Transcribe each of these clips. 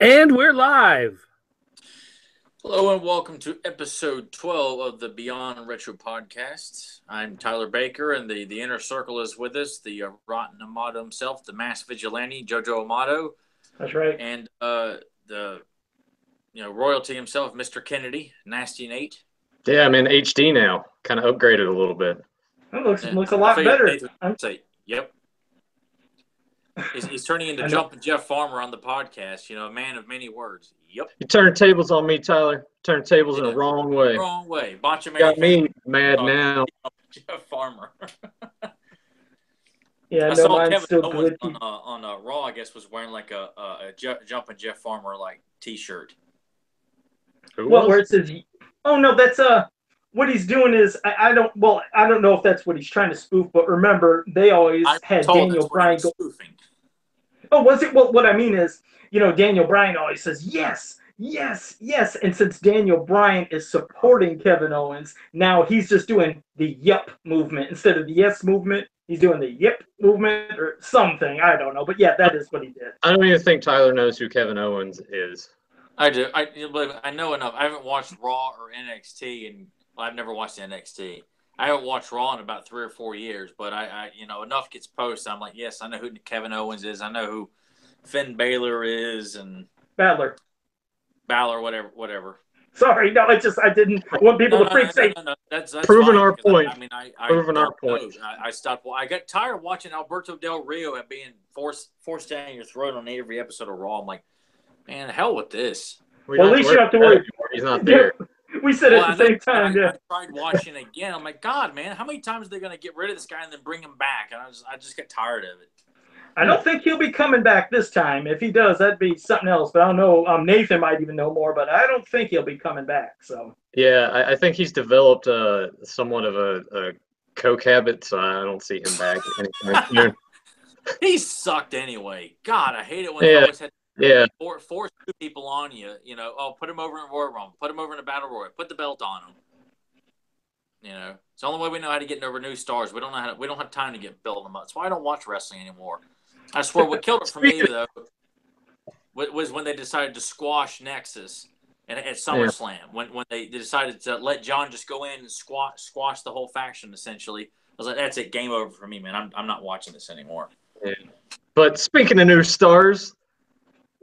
And we're live. Hello and welcome to episode 12 of the Beyond Retro podcast. I'm Tyler Baker, and the inner circle is with us, the Rotten Amato himself, the mass vigilante, Jojo Amato, That's right. and the royalty himself, Mr. Kennedy, Nasty Nate. Yeah, I'm in HD now. Kind of upgraded a little bit. That looks a lot better. Say, yep. He's turning into Jumping Jeff Farmer on the podcast. You know, a man of many words. Yep. You turn tables on me, Tyler. Turn tables in the wrong way. Wrong way. Botcha Got me mad now. Jeff Farmer. Yeah, I no, saw mine's Kevin still Owens good. on Raw. I guess was wearing like a Jumping Jeff Farmer like T-shirt. Where it says, "Oh no, that's what he's doing is I don't know if that's what he's trying to spoof, but remember they always had Daniel Bryan go spoofing. Oh, was it? Well, what I mean is, Daniel Bryan always says yes, yes, yes, and since Daniel Bryan is supporting Kevin Owens, now he's just doing the yup movement instead of the yes movement. He's doing the yip movement or something. I don't know, but yeah, that is what he did. I don't even think Tyler knows who Kevin Owens is. I do. I know enough. I haven't watched Raw or NXT, and I've never watched NXT. I haven't watched Raw in about 3 or 4 years, but I enough gets posted. I'm like, yes, I know who Kevin Owens is. I know who Finn Balor is, and Balor, whatever. Sorry, no, I didn't want people to freak say. No, that's proving fine, our point. I proving our point. I stopped. Well, I got tired of watching Alberto Del Rio at being forced down your throat on every episode of Raw. I'm like, man, hell with this. Well, at least you don't have to worry. He's not there. We said it at the same time. I tried watching again. I'm like, God, man, how many times are they going to get rid of this guy and then bring him back? And I just get tired of it. I don't think he'll be coming back this time. If he does, that'd be something else. But I don't know. Nathan might even know more, but I don't think he'll be coming back. So yeah, I think he's developed somewhat of a coke habit, so I don't see him back anytime soon. He sucked anyway. God, I hate it when they always had force two people on you. Put him over in Royal Rumble, put him over in a Battle Royal, put the belt on him. It's the only way we know how to get over new stars. We don't have time to get build them up. That's why I don't watch wrestling anymore. I swear, what killed it for me though was when they decided to squash Nexus at SummerSlam. When they decided to let John just go in and squash the whole faction. Essentially, I was like, that's it, game over for me, man. I'm not watching this anymore. Yeah. But speaking of new stars,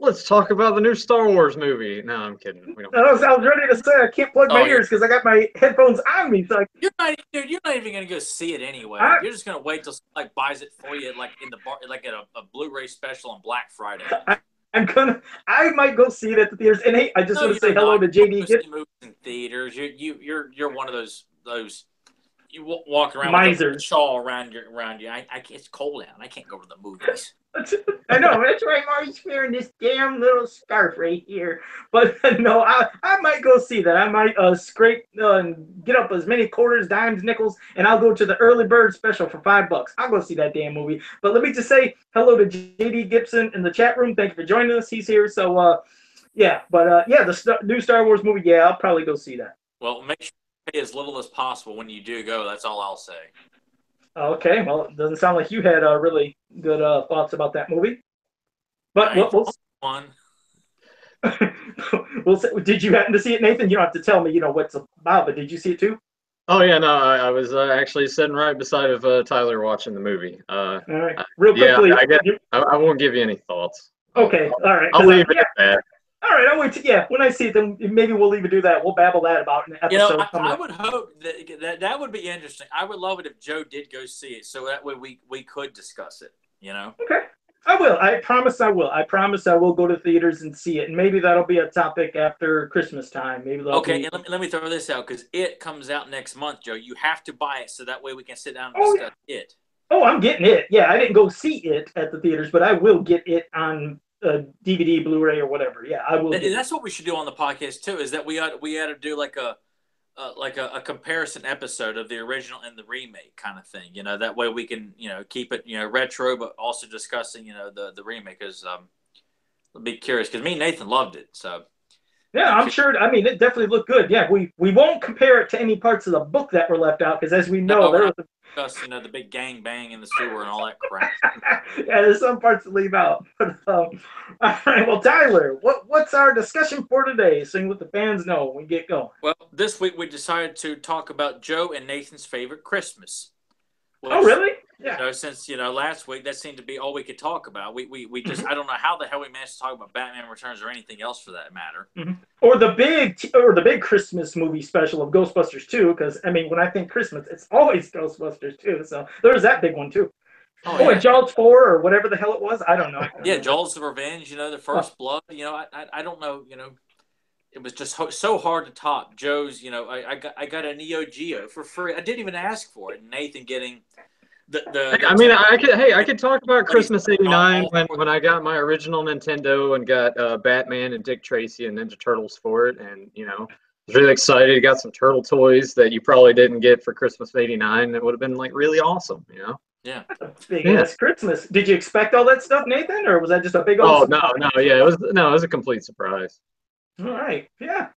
let's talk about the new Star Wars movie. No, I'm kidding. I was ready to say I can't plug my ears because I got my headphones on me. So you're not even gonna go see it anyway. You're just gonna wait till somebody buys it for you, like in the bar, like at a Blu-ray special on Black Friday. I might go see it at the theaters. And hey, I just want to say hello to JD. Movies in theaters. You're one of those. You walk around misers with a shawl around you. It's cold out. I can't go to the movies. I know, that's right. I'm always wearing this damn little scarf right here. But no, I might go see that. I might scrape and get up as many quarters, dimes, nickels, and I'll go to the early bird special for $5. I'll go see that damn movie. But let me just say hello to JD Gibson in the chat room. Thank you for joining us. He's here. So the new Star Wars movie. Yeah, I'll probably go see that. Well, make sure you pay as little as possible when you do go. That's all I'll say. Okay, well, it doesn't sound like you had really good thoughts about that movie. But did you happen to see it, Nathan? You don't have to tell me, what's about, but did you see it too? Oh yeah, no, I was actually sitting right beside of Tyler watching the movie. All right, real quickly. Yeah, I won't give you any thoughts. Okay, all right. I'll leave it at that. All right, I'll wait when I see it, then maybe we'll even do that. We'll babble that about an episode. I would hope that would be interesting. I would love it if Joe did go see it, so that way we could discuss it, Okay, I will. I promise I will. I promise I will go to theaters and see it, and maybe that'll be a topic after Christmas time. Maybe and let me throw this out, because it comes out next month, Joe. You have to buy it, so that way we can sit down and discuss it. Oh, I'm getting it. Yeah, I didn't go see it at the theaters, but I will get it on DVD, Blu-ray, or whatever. Yeah, I will. That's what we should do on the podcast too. Is that we ought to do like a comparison episode of the original and the remake kind of thing. That way we can keep it retro, but also discussing the remake. Because I'll be curious, because me and Nathan loved it. So Yeah, I'm sure. I mean, it definitely looked good. Yeah, we won't compare it to any parts of the book that were left out because, as we know, there was the big gang bang in the sewer and all that crap. Yeah, there's some parts to leave out. But, all right, well, Tyler, what's our discussion for today? So let the fans know when we get going. Well, this week we decided to talk about Joe and Nathan's favorite Christmas. Which, oh, really? Yeah. Since last week that seemed to be all we could talk about. We just I don't know how the hell we managed to talk about Batman Returns or anything else for that matter. Mm-hmm. Or the big Christmas movie special of Ghostbusters 2, because I mean when I think Christmas, it's always Ghostbusters 2. So there's that big one too. And Jaws 4 or whatever the hell it was. I don't know. Jaws the Revenge. The First Blood. I don't know. It was just so hard to top. Joe's. I got a Neo Geo for free. I didn't even ask for it. Nathan getting. I could talk about Christmas '89 when I got my original Nintendo and got Batman and Dick Tracy and Ninja Turtles for it, and was really excited. Got some turtle toys that you probably didn't get for Christmas '89. That would have been like really awesome, Yeah. Big-ass Christmas. Did you expect all that stuff, Nathan, or was that just a big old? Oh no, yeah, it was a complete surprise. All right, yeah,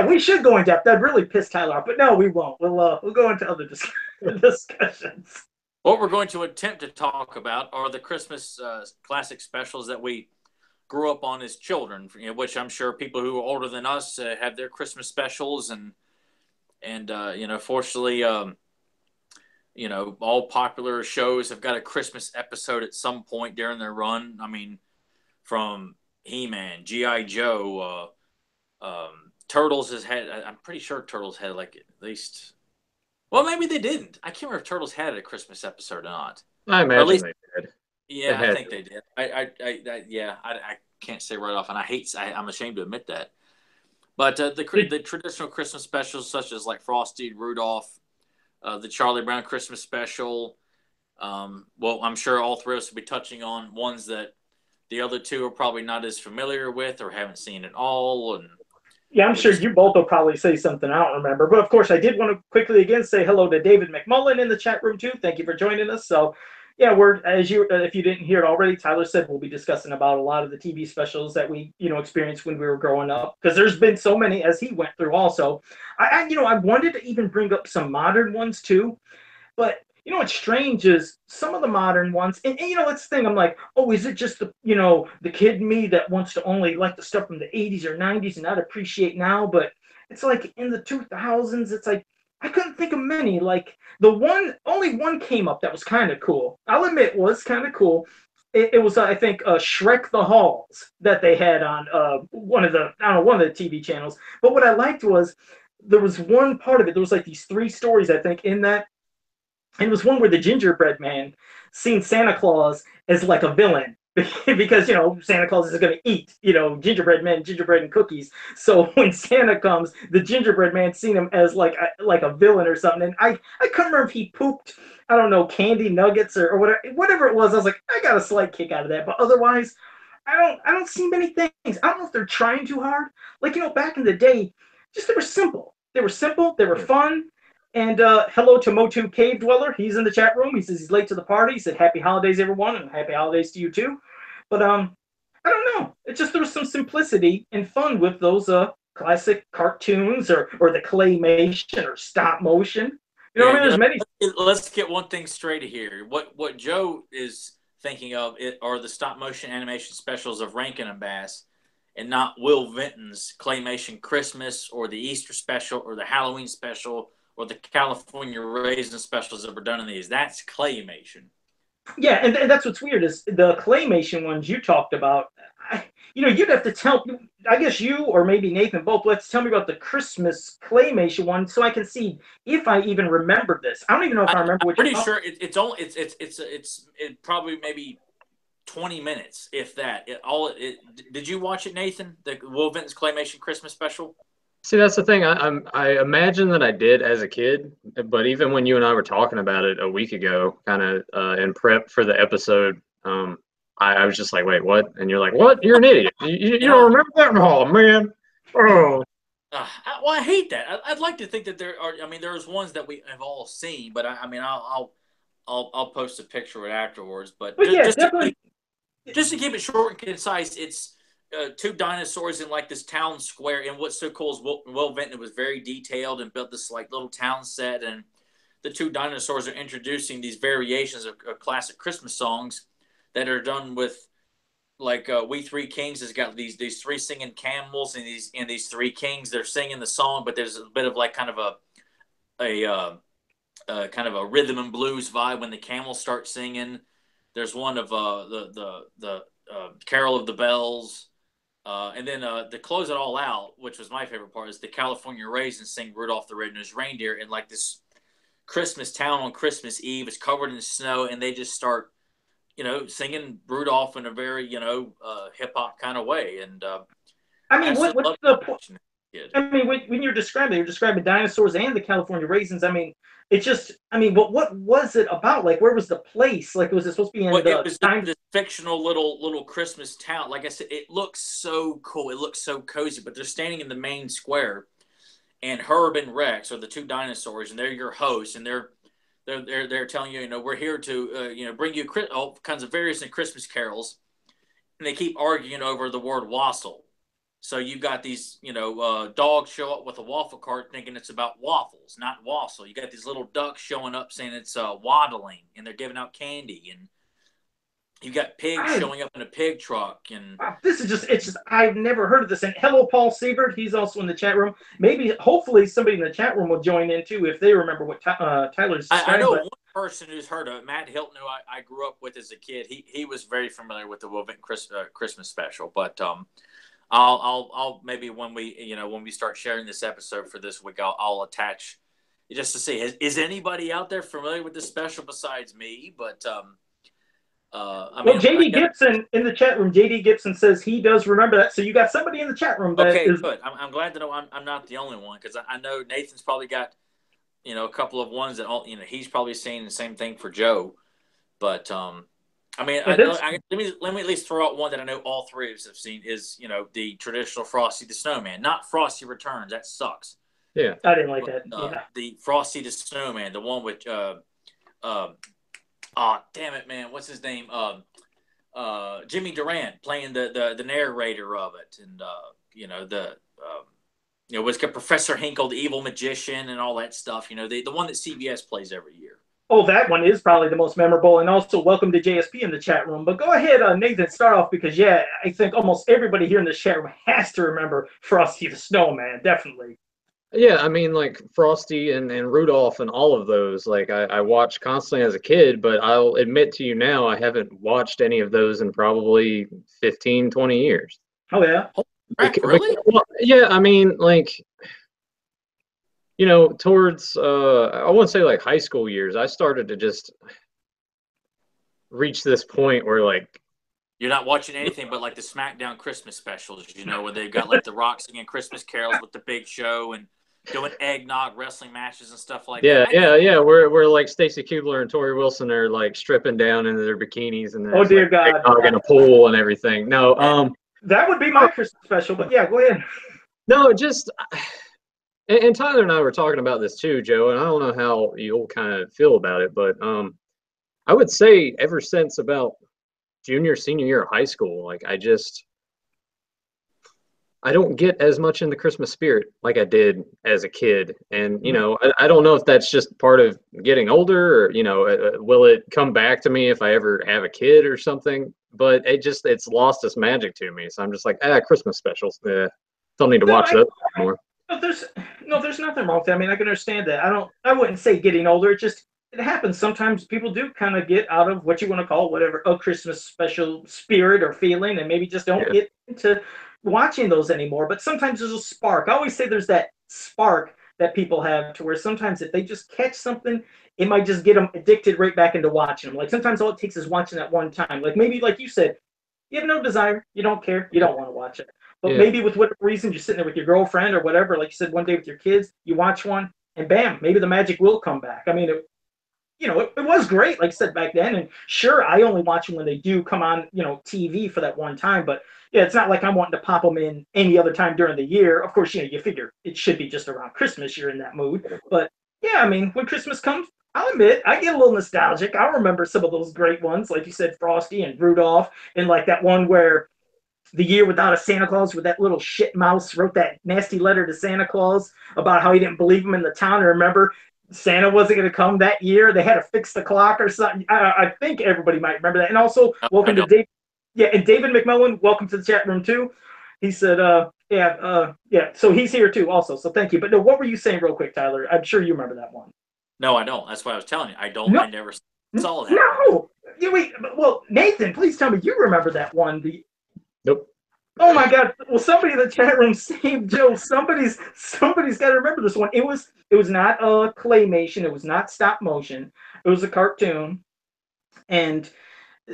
we should go in depth. That really pissed Tyler off, but no, we won't. We'll go into other discussions. What we're going to attempt to talk about are the Christmas classic specials that we grew up on as children, which I'm sure people who are older than us have their Christmas specials, and fortunately, all popular shows have got a Christmas episode at some point during their run. I mean, from He-Man, G.I. Joe, Turtles has had. I'm pretty sure Turtles had like at least. Well, maybe they didn't. I can't remember if Turtles had a Christmas episode or not. I imagine they did. Yeah, I think they did. I can't say right off, and I'm ashamed to admit that. But the traditional Christmas specials, such as like Frosty, Rudolph, the Charlie Brown Christmas special. Well, I'm sure all three of us will be touching on ones that the other two are probably not as familiar with or haven't seen at all, and. Yeah, I'm sure you both will probably say something I don't remember. But, of course, I did want to quickly again say hello to David McMullen in the chat room, too. Thank you for joining us. So, yeah, if you didn't hear it already, Tyler said we'll be discussing about a lot of the TV specials that we, experienced when we were growing up. Because there's been so many as he went through also. I wanted to even bring up some modern ones, too. But what's strange is some of the modern ones, and it's the thing, I'm like, oh, is it just the kid in me that wants to only like the stuff from the 80s or 90s and not appreciate now? But it's like in the 2000s, it's like, I couldn't think of many. Like only one came up that was kind of cool. I'll admit was kind of cool. It was, I think, Shrek the Halls that they had on one of the TV channels. But what I liked was there was one part of it. There was like these 3 stories, I think, in that. And it was one where the gingerbread man seen Santa Claus as like a villain because, Santa Claus is going to eat, gingerbread men, gingerbread and cookies. So when Santa comes, the gingerbread man seen him as like a villain or something. And I couldn't remember if he pooped, I don't know, candy nuggets or whatever it was. I was like, I got a slight kick out of that. But otherwise, I don't see many things. I don't know if they're trying too hard. Like, back in the day, just they were simple. They were fun. And hello to Motu Cave Dweller. He's in the chat room. He says he's late to the party. He said, happy holidays, everyone, and happy holidays to you, too. But I don't know. It's just there was some simplicity and fun with those classic cartoons or the claymation or stop motion. There's many. Let's get one thing straight here. What Joe is thinking of are the stop motion animation specials of Rankin and Bass, and not Will Vinton's Claymation Christmas or the Easter special or the Halloween special or the California Raisin specials that were done in these. That's claymation. Yeah, and that's what's weird is the claymation ones you talked about. You'd have to tell, I guess you or maybe Nathan both, let's tell me about the Christmas claymation one so I can see if I even remember this. I don't even know if I remember which one. I'm pretty sure it's probably maybe 20 minutes, if that. Did you watch it, Nathan? The Will Vinton's Claymation Christmas special? See, that's the thing. I imagine that I did as a kid, but even when you and I were talking about it a week ago, kind of in prep for the episode, I was just like, wait, what? And you're like, what? You're an idiot. You don't remember that? Oh, man. Oh. Well, I hate that. I'd like to think that there are. I mean, there's ones that we have all seen, but I'll post a picture of it afterwards. But yeah, definitely. Just to keep it short and concise, it's two dinosaurs in like this town square. And what's so cool is Will Vinton was very detailed and built this like little town set. And the two dinosaurs are introducing these variations of classic Christmas songs that are done with like We Three Kings has got these three singing camels and these three kings. They're singing the song, but there's a bit of like kind of a kind of a rhythm and blues vibe when the camels start singing. There's one of the Carol of the Bells. And then to close it all out, which was my favorite part, is the California Raisins sing Rudolph the Red-Nosed Reindeer in like this Christmas town on Christmas Eve. It's covered in snow, and they just start, singing Rudolph in a very, hip hop kind of way. And I mean, what's the point? I mean, when you're describing dinosaurs and the California Raisins. I mean, it's just, I mean, but what was it about? Like, where was the place? Like, was it supposed to be in it was this fictional little Christmas town. Like I said, it looks so cool. It looks so cozy. But they're standing in the main square, and Herb and Rex are the two dinosaurs, and they're your hosts, and they're telling you, we're here to bring you all kinds of various Christmas carols, and they keep arguing over the word wassail. So you got these, dogs show up with a waffle cart thinking it's about waffles, not wassail. You got these little ducks showing up saying it's waddling, and they're giving out candy. And you got pigs showing up in a pig truck. And this is just, I've never heard of this. And hello, Paul Siebert. He's also in the chat room. Hopefully somebody in the chat room will join in too if they remember what Tyler's describing. I know one person who's heard of it, Matt Hilton, who I grew up with as a kid. He was very familiar with the Will Vinton Christmas special, but I'll maybe when we start sharing this episode for this week, I'll attach just to see is anybody out there familiar with this special besides me? But JD Gibson in the chat room. JD Gibson says he does remember that. So you got somebody in the chat room. Good. I'm glad to know I'm not the only one, because I know Nathan's probably got a couple of ones that he's probably saying the same thing for Joe, but I mean, let me at least throw out one that I know all three of us have seen is, the traditional Frosty the Snowman, not Frosty Returns. That sucks. Yeah, I didn't like that. The Frosty the Snowman, the one with, damn it, man, what's his name? Jimmy Durant playing the narrator of it, and was Professor Hinkle, the evil magician, and all that stuff. The one that CBS plays every year. Oh, that one is probably the most memorable. And also, welcome to JSP in the chat room. But go ahead, Nathan, start off, because, I think almost everybody here in the chat room has to remember Frosty the Snowman, definitely. Yeah, I mean, like Frosty and Rudolph and all of those, like I watched constantly as a kid, but I'll admit to you now, I haven't watched any of those in probably 15, 20 years. Oh, yeah? Really? Yeah, I mean, like, towards, I wouldn't say like high school years, I started to just reach this point where like. You're not watching anything but like the SmackDown Christmas specials, where they've got like the Rock singing Christmas carols with the Big Show and doing eggnog wrestling matches and stuff like that. Yeah. Where like Stacy Kubler and Tori Wilson are like stripping down into their bikinis and there's dear God, eggnog in a pool and everything. No, that would be my Christmas special, but yeah, go ahead. No, just. And Tyler and I were talking about this too, Joe, and I don't know how you'll kind of feel about it, but I would say ever since about junior, senior year of high school, like I don't get as much in the Christmas spirit like I did as a kid. And, I don't know if that's just part of getting older or, will it come back to me if I ever have a kid or something? But it's lost its magic to me. So I'm just like, Christmas specials. Don't need to watch those anymore. There's nothing wrong with that. I mean, I can understand that. I wouldn't say getting older. It happens. Sometimes people do kind of get out of what you want to call whatever a Christmas special spirit or feeling, and maybe just don't get into watching those anymore. But sometimes there's a spark. I always say there's that spark that people have to where sometimes if they just catch something, it might just get them addicted right back into watching them. Like sometimes all it takes is watching that one time. Like maybe like you said, you have no desire, you don't care, you don't want to watch it. But maybe with whatever reason, you're sitting there with your girlfriend or whatever, like you said, one day with your kids, you watch one, and bam, maybe the magic will come back. I mean, it was great, like I said, back then. And sure, I only watch them when they do come on, TV for that one time. But yeah, it's not like I'm wanting to pop them in any other time during the year. Of course, you figure it should be just around Christmas, you're in that mood. But yeah, I mean, when Christmas comes, I'll admit, I get a little nostalgic. I remember some of those great ones, like you said, Frosty and Rudolph, and like that one where The Year Without a Santa Claus, where that little shit mouse wrote that nasty letter to Santa Claus about how he didn't believe him in the town. And remember, Santa wasn't going to come that year. They had to fix the clock or something. I think everybody might remember that. And also, welcome to Dave. Yeah, and David McMillan, welcome to the chat room too. He said, yeah. So he's here too, also. So thank you. But no, what were you saying, real quick, Tyler? I'm sure you remember that one. No, I don't. That's what I was telling you. I don't. No, I never saw that. No. Wait. Well, Nathan, please tell me you remember that one. Nope. Oh my God! Well, somebody in the chat room saved Joe. Somebody's got to remember this one. It was not a claymation. It was not stop motion. It was a cartoon, and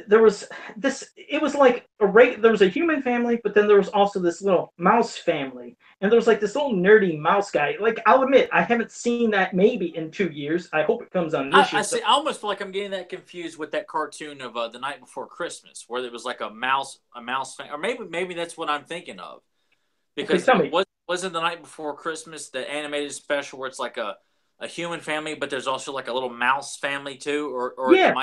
there was this. It was like there was a human family, but then there was also this little mouse family, and there was like this little nerdy mouse guy. Like, I'll admit, I haven't seen that maybe in 2 years. I hope it comes on this year. I almost feel like I'm getting that confused with that cartoon of The Night Before Christmas, where there was like a mouse or maybe that's what I'm thinking of, because wasn't The Night Before Christmas the animated special where it's like a human family, but there's also like a little mouse family too, or yeah,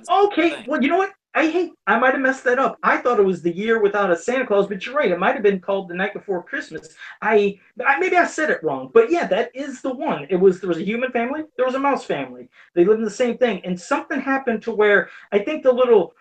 okay. Well, you know what? I might have messed that up. I thought it was The Year Without a Santa Claus, but you're right. It might have been called The Night Before Christmas. Maybe I said it wrong, but yeah, that is the one. There was a human family, there was a mouse family. They lived in the same thing, and something happened to where I think the little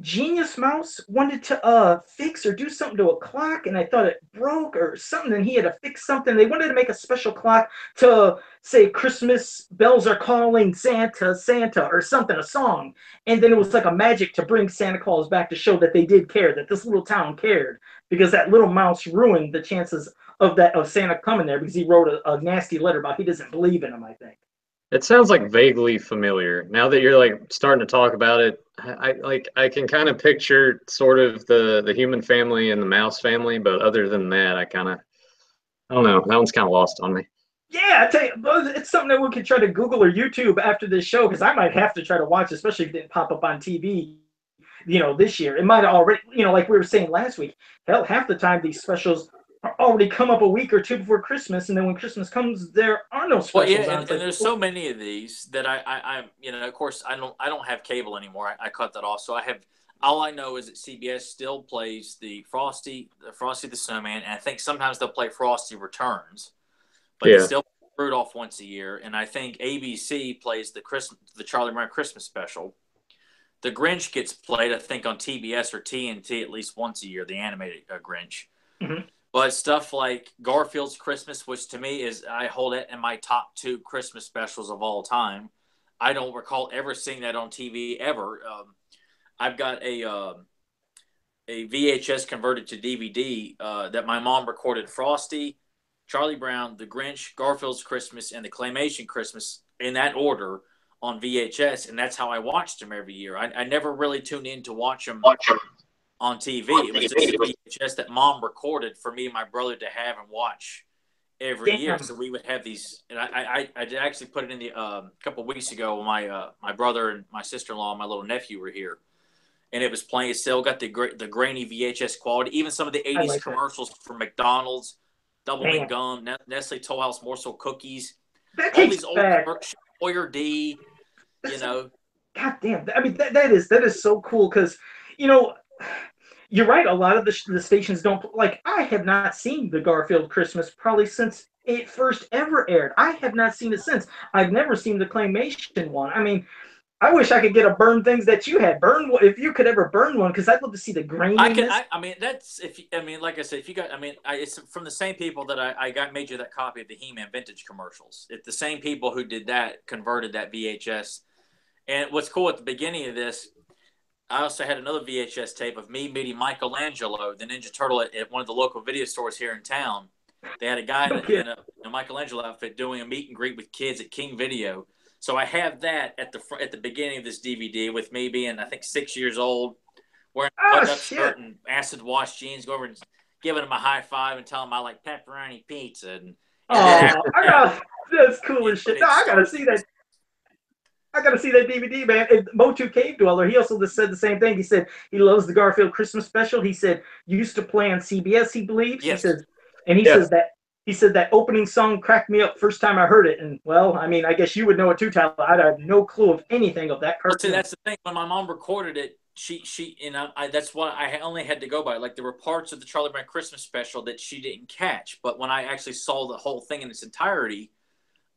genius mouse wanted to fix or do something to a clock, and I thought it broke or something, and he had to fix something. They wanted to make a special clock to say Christmas bells are calling Santa, Santa, or something, a song. And then it was like a magic to bring Santa Claus back to show that they did care, that this little town cared, because that little mouse ruined the chances of Santa coming there, because he wrote a nasty letter about he doesn't believe in him, I think. It sounds like vaguely familiar. Now that you're like starting to talk about it, I can kind of picture sort of the human family and the mouse family, but other than that, I don't know. That one's kind of lost on me. Yeah, I tell you, it's something that we could try to Google or YouTube after this show, because I might have to try to watch, especially if it didn't pop up on TV, this year. It might have already, like we were saying last week, hell, half the time these specials already come up a week or two before Christmas, and then when Christmas comes, there are no specials. Well, yeah, and there's so many of these that I of course I don't have cable anymore. I cut that off, so all I know is that CBS still plays the Frosty the Snowman, and I think sometimes they'll play Frosty Returns, but they still play Rudolph once a year, and I think ABC plays the Charlie Brown Christmas special. The Grinch gets played, I think, on TBS or TNT at least once a year, the animated Grinch. Mm-hmm. But stuff like Garfield's Christmas, which to me I hold it in my top 2 Christmas specials of all time. I don't recall ever seeing that on TV ever. I've got a VHS converted to DVD that my mom recorded Frosty, Charlie Brown, The Grinch, Garfield's Christmas, and the Claymation Christmas in that order on VHS, and that's how I watched them every year. I never really tuned in to watch them on TV. It was just VHS that Mom recorded for me and my brother to have and watch every year. So we would have these, and I actually put it in the a couple of weeks ago. My brother and my sister-in-law and my little nephew were here, and it was playing. It still got the grainy VHS quality. Even some of the 80s commercials from McDonald's, Doublemint gum, Nestle Toll House morsel cookies, all these old commercials, Sawyer D. God damn! I mean, that is so cool, because you're right. A lot of the stations don't, like, I have not seen the Garfield Christmas probably since it first ever aired. I have not seen it since. I've never seen the Claymation one. I mean, I wish I could get a burn things that you had. Burn, if you could ever burn one, because I'd love to see the graininess. Like I said, if you got, it's from the same people that I made you that copy of the He-Man vintage commercials. It's the same people who did that, converted that VHS. And what's cool at the beginning of this, I also had another VHS tape of me meeting Michelangelo, the Ninja Turtle, at one of the local video stores here in town. They had a guy in a Michelangelo outfit doing a meet and greet with kids at King Video. So I have that at the beginning of this DVD with me being, I think, 6 years old, wearing a button-up shirt and acid wash jeans, go over and giving him a high five and telling him I like pepperoni pizza. That's cool as shit. No, I gotta see that. I got to see that DVD, man. And Motu Cave Dweller, he also said the same thing. He said he loves the Garfield Christmas special. He said used to play on CBS, he believes. Yes. He said that opening song cracked me up first time I heard it. And, well, I guess you would know it too, Tyler. I had no clue of anything of that cartoon. Well, see, that's the thing. When my mom recorded it, she and I that's why I only had to go by. Like there were parts of the Charlie Brown Christmas special that she didn't catch, but when I actually saw the whole thing in its entirety,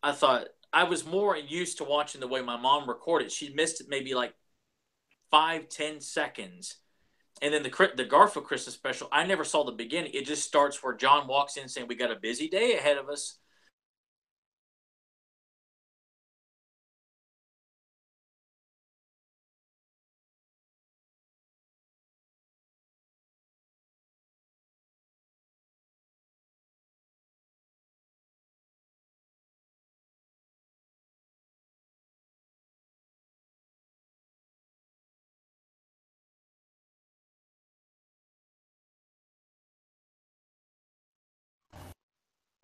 I thought I was more used to watching the way my mom recorded. She missed it maybe like 5-10 seconds. And then the Garfield Christmas special, I never saw the beginning. It just starts where John walks in saying, "We got a busy day ahead of us."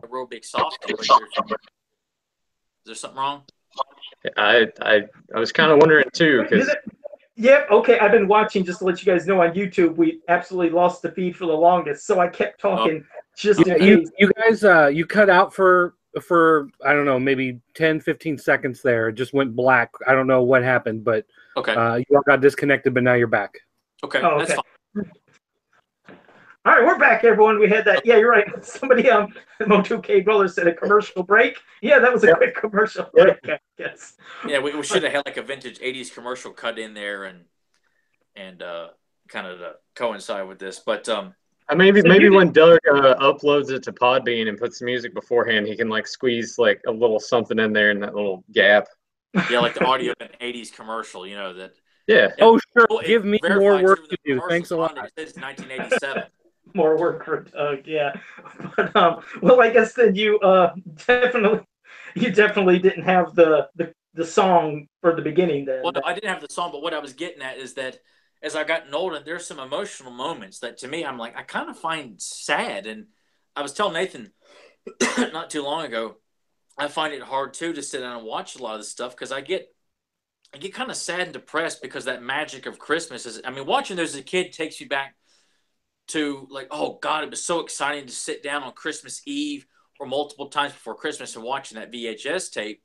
A real big softy. Is there something wrong? I was kind of wondering too, because yep. Okay, I've been watching just to let you guys know on YouTube. We absolutely lost the feed for the longest, so I kept talking just in case. You guys, you cut out for I don't know, maybe 10-15 seconds there. It just went black. I don't know what happened, but okay, you all got disconnected, but now you're back. Okay, that's fine. All right, we're back, everyone. We had that. Yeah, you're right. Somebody, Mo2K Brothers said a commercial break. Yeah, that was a quick commercial break, I guess. Yeah, we should have had like a vintage '80s commercial cut in there and kind of coincide with this. But maybe when Doug uploads it to Podbean and puts the music beforehand, he can like squeeze like a little something in there in that little gap. Yeah, like the audio of an '80s commercial. You know that. Yeah. Oh, sure. Give me more work to do. Thanks a lot. It says 1987. More work for Doug, yeah. But well, I guess then you definitely didn't have the song for the beginning then. Well, no, I didn't have the song, but what I was getting at is that as I gotten older, there's some emotional moments that to me I'm like I kind of find sad. And I was telling Nathan not too long ago, I find it hard too to sit down and watch a lot of this stuff because I get kind of sad and depressed because that magic of Christmas is. I mean, watching those as a kid takes me back to like, oh God, it was so exciting to sit down on Christmas Eve or multiple times before Christmas and watching that VHS tape.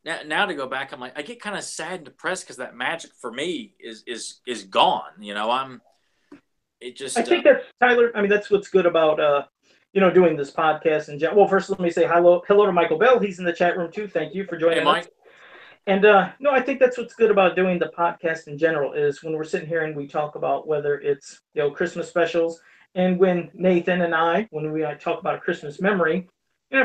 Now to go back, I'm like, I get kind of sad and depressed because that magic for me is gone. You know, I think that's Tyler. I mean, that's what's good about doing this podcast. And well, first let me say hello to Michael Bell. He's in the chat room too. Thank you for joining us. And no, I think that's what's good about doing the podcast in general is when we're sitting here and we talk about whether it's Christmas specials, and when Nathan and I, when we talk about a Christmas memory,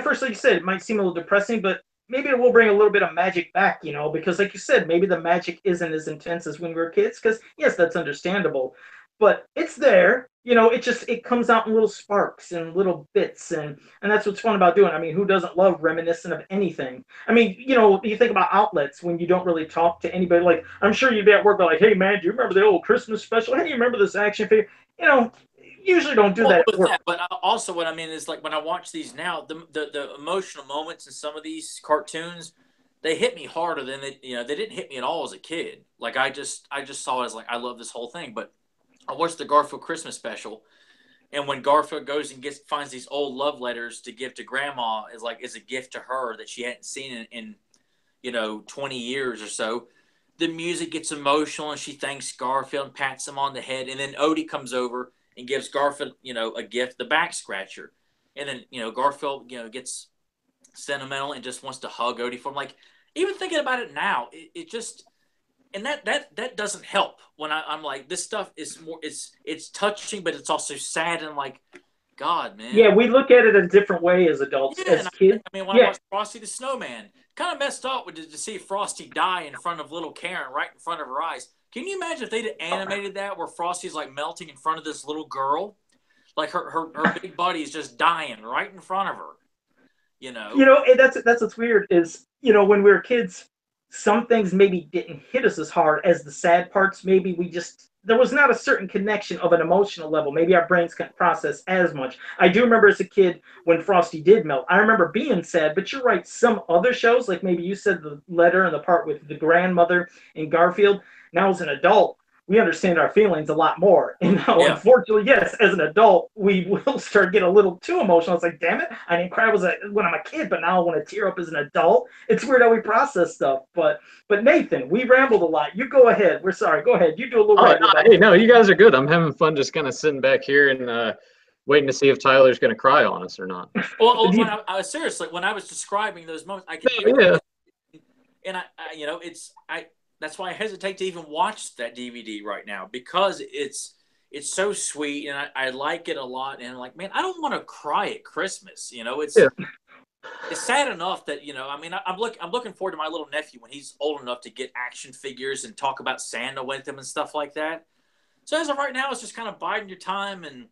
first like you said, it might seem a little depressing, but maybe it will bring a little bit of magic back, because like you said, maybe the magic isn't as intense as when we were kids, because yes, that's understandable, but it's there. It comes out in little sparks and little bits, and that's what's fun about doing it. I mean, who doesn't love reminiscing of anything? I mean, you think about outlets when you don't really talk to anybody. Like, I'm sure you'd be at work, like, hey man, do you remember the old Christmas special? Hey, do you remember this action figure? Usually don't do that at work. But also what I mean is like when I watch these now, the emotional moments in some of these cartoons, they hit me harder than they didn't hit me at all as a kid. Like I just saw it as like I love this whole thing, but I watched the Garfield Christmas special, and when Garfield goes and finds these old love letters to give to Grandma as a gift to her that she hadn't seen in 20 years or so, the music gets emotional and she thanks Garfield and pats him on the head, and then Odie comes over and gives Garfield a gift, the back scratcher, and then Garfield gets sentimental and just wants to hug Odie for him. Like even thinking about it now, it just. And that doesn't help when I'm like, this stuff is more, it's touching, but it's also sad and like, God, man. Yeah, we look at it a different way as adults, as kids. I mean, when I watched Frosty the Snowman, kind of messed up to see Frosty die in front of little Karen, right in front of her eyes. Can you imagine if they'd animated that where Frosty's like melting in front of this little girl? Like her big buddy is just dying right in front of her. And that's what's weird is, when we were kids, some things maybe didn't hit us as hard as the sad parts. Maybe there was not a certain connection of an emotional level. Maybe our brains can't process as much. I do remember as a kid when Frosty did melt, I remember being sad, but you're right. Some other shows, like maybe you said the letter and the part with the grandmother and Garfield. Now as an adult, we understand our feelings a lot more. And now, unfortunately, yes, as an adult, we will start getting a little too emotional. It's like, damn it, I didn't cry when I'm a kid, but now I want to tear up as an adult. It's weird how we process stuff. But Nathan, we rambled a lot. You go ahead. We're sorry. Go ahead. You do a little. Hey, no, you guys are good. I'm having fun just kind of sitting back here and waiting to see if Tyler's going to cry on us or not. Well, seriously, when I was describing those moments, I could and that's why I hesitate to even watch that DVD right now, because it's so sweet and I like it a lot. And I'm like, man, I don't want to cry at Christmas. It's sad enough that, I mean, I'm looking forward to my little nephew when he's old enough to get action figures and talk about Santa with him and stuff like that. So as of right now, it's just kind of biding your time. And,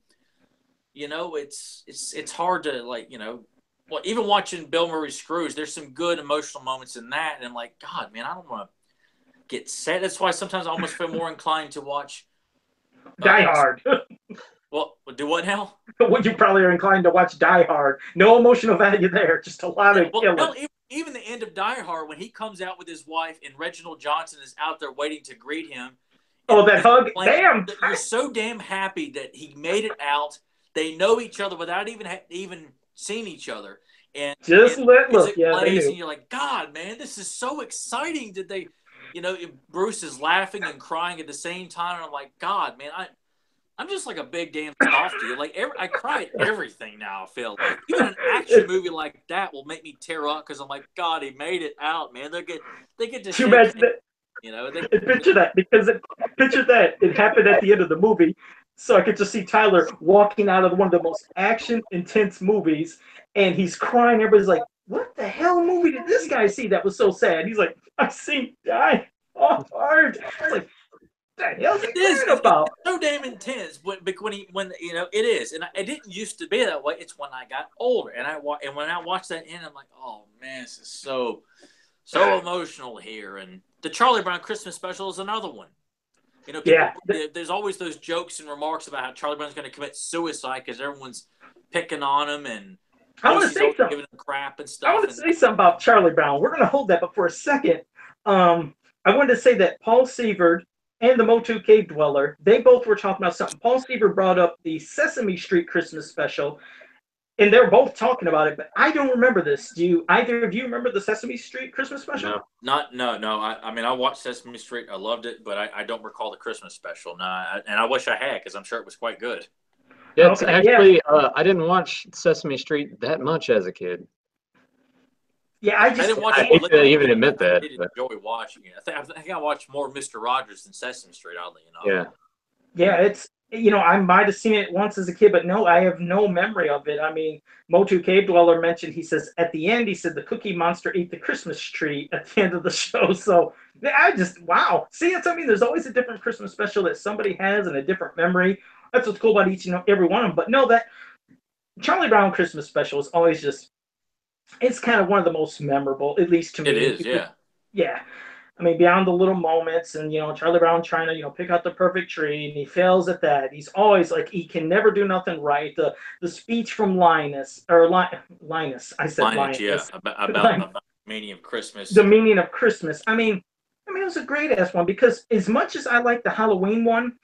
it's hard to even watching Bill Murray's Scrooge, there's some good emotional moments in that. And I'm like, God, man, I don't want to get sad. That's why sometimes I almost feel more inclined to watch Die Hard. Well, do what now? Well, you probably are inclined to watch Die Hard. No emotional value there, just a lot of killing. No, even the end of Die Hard, when he comes out with his wife and Reginald Johnson is out there waiting to greet him. Oh, that hug! Damn! You're so damn happy that he made it out. They know each other without even seeing each other. And just look, yeah, plays, and you're like, God, man, this is so exciting. Did they? Bruce is laughing and crying at the same time, and I'm like, God, man, I'm just like a big damn softie. Like I cry at everything now. I feel like even an action movie like that will make me tear up because I'm like, God, he made it out, man. They get to too bad. Picture that picture that it happened at the end of the movie, so I could just see Tyler walking out of one of the most action intense movies, and he's crying. Everybody's like, what the hell movie did this guy see that was so sad? He's like, I seen Die Hard. It's like, what the hell is he about? It's so damn intense. When it is, and it didn't used to be that way. It's when I got older, and when I watched that end, I'm like, oh man, this is so emotional here. And the Charlie Brown Christmas special is another one. There's always those jokes and remarks about how Charlie Brown's going to commit suicide because everyone's picking on him and I want to say something. Giving him crap and stuff. I want to say something about Charlie Brown. We're going to hold that, but for a second, I wanted to say that Paul Sievert and the Motu Cave Dweller, they both were talking about something. Paul Sievert brought up the Sesame Street Christmas special, and they're both talking about it, but I don't remember this. Do either of you remember the Sesame Street Christmas special? No. I mean, I watched Sesame Street. I loved it, but I don't recall the Christmas special. No, and I wish I had because I'm sure it was quite good. Yeah, it's actually, I didn't watch Sesame Street that much as a kid. Yeah, I didn't watch I hate to even admit that. I didn't enjoy watching it. I think I watched more Mr. Rogers than Sesame Street, oddly enough. Yeah, it's, I might have seen it once as a kid, but no, I have no memory of it. I mean, Motu Cave Dweller mentioned, he says, at the end, he said the Cookie Monster ate the Christmas tree at the end of the show. So wow. See, there's always a different Christmas special that somebody has and a different memory. That's what's cool about each and every one of them. But no, that Charlie Brown Christmas special is always just, it's kind of one of the most memorable, at least to me. It is, yeah. Yeah. I mean, beyond the little moments and, Charlie Brown trying to, pick out the perfect tree, and he fails at that. He's always like, he can never do nothing right. The speech from Linus, I said Linus. Yeah, about the meaning of Christmas. The meaning of Christmas. I mean, it was a great-ass one because as much as I like the Halloween one,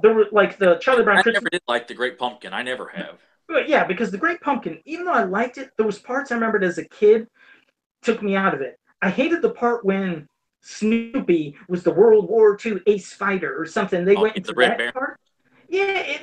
there were like the Charlie Brown Christmas. I never did like the Great Pumpkin. I never have. But yeah, because the Great Pumpkin, even though I liked it, there was parts I remembered as a kid took me out of it. I hated the part when Snoopy was the World War II ace fighter or something. They went into that part. Yeah,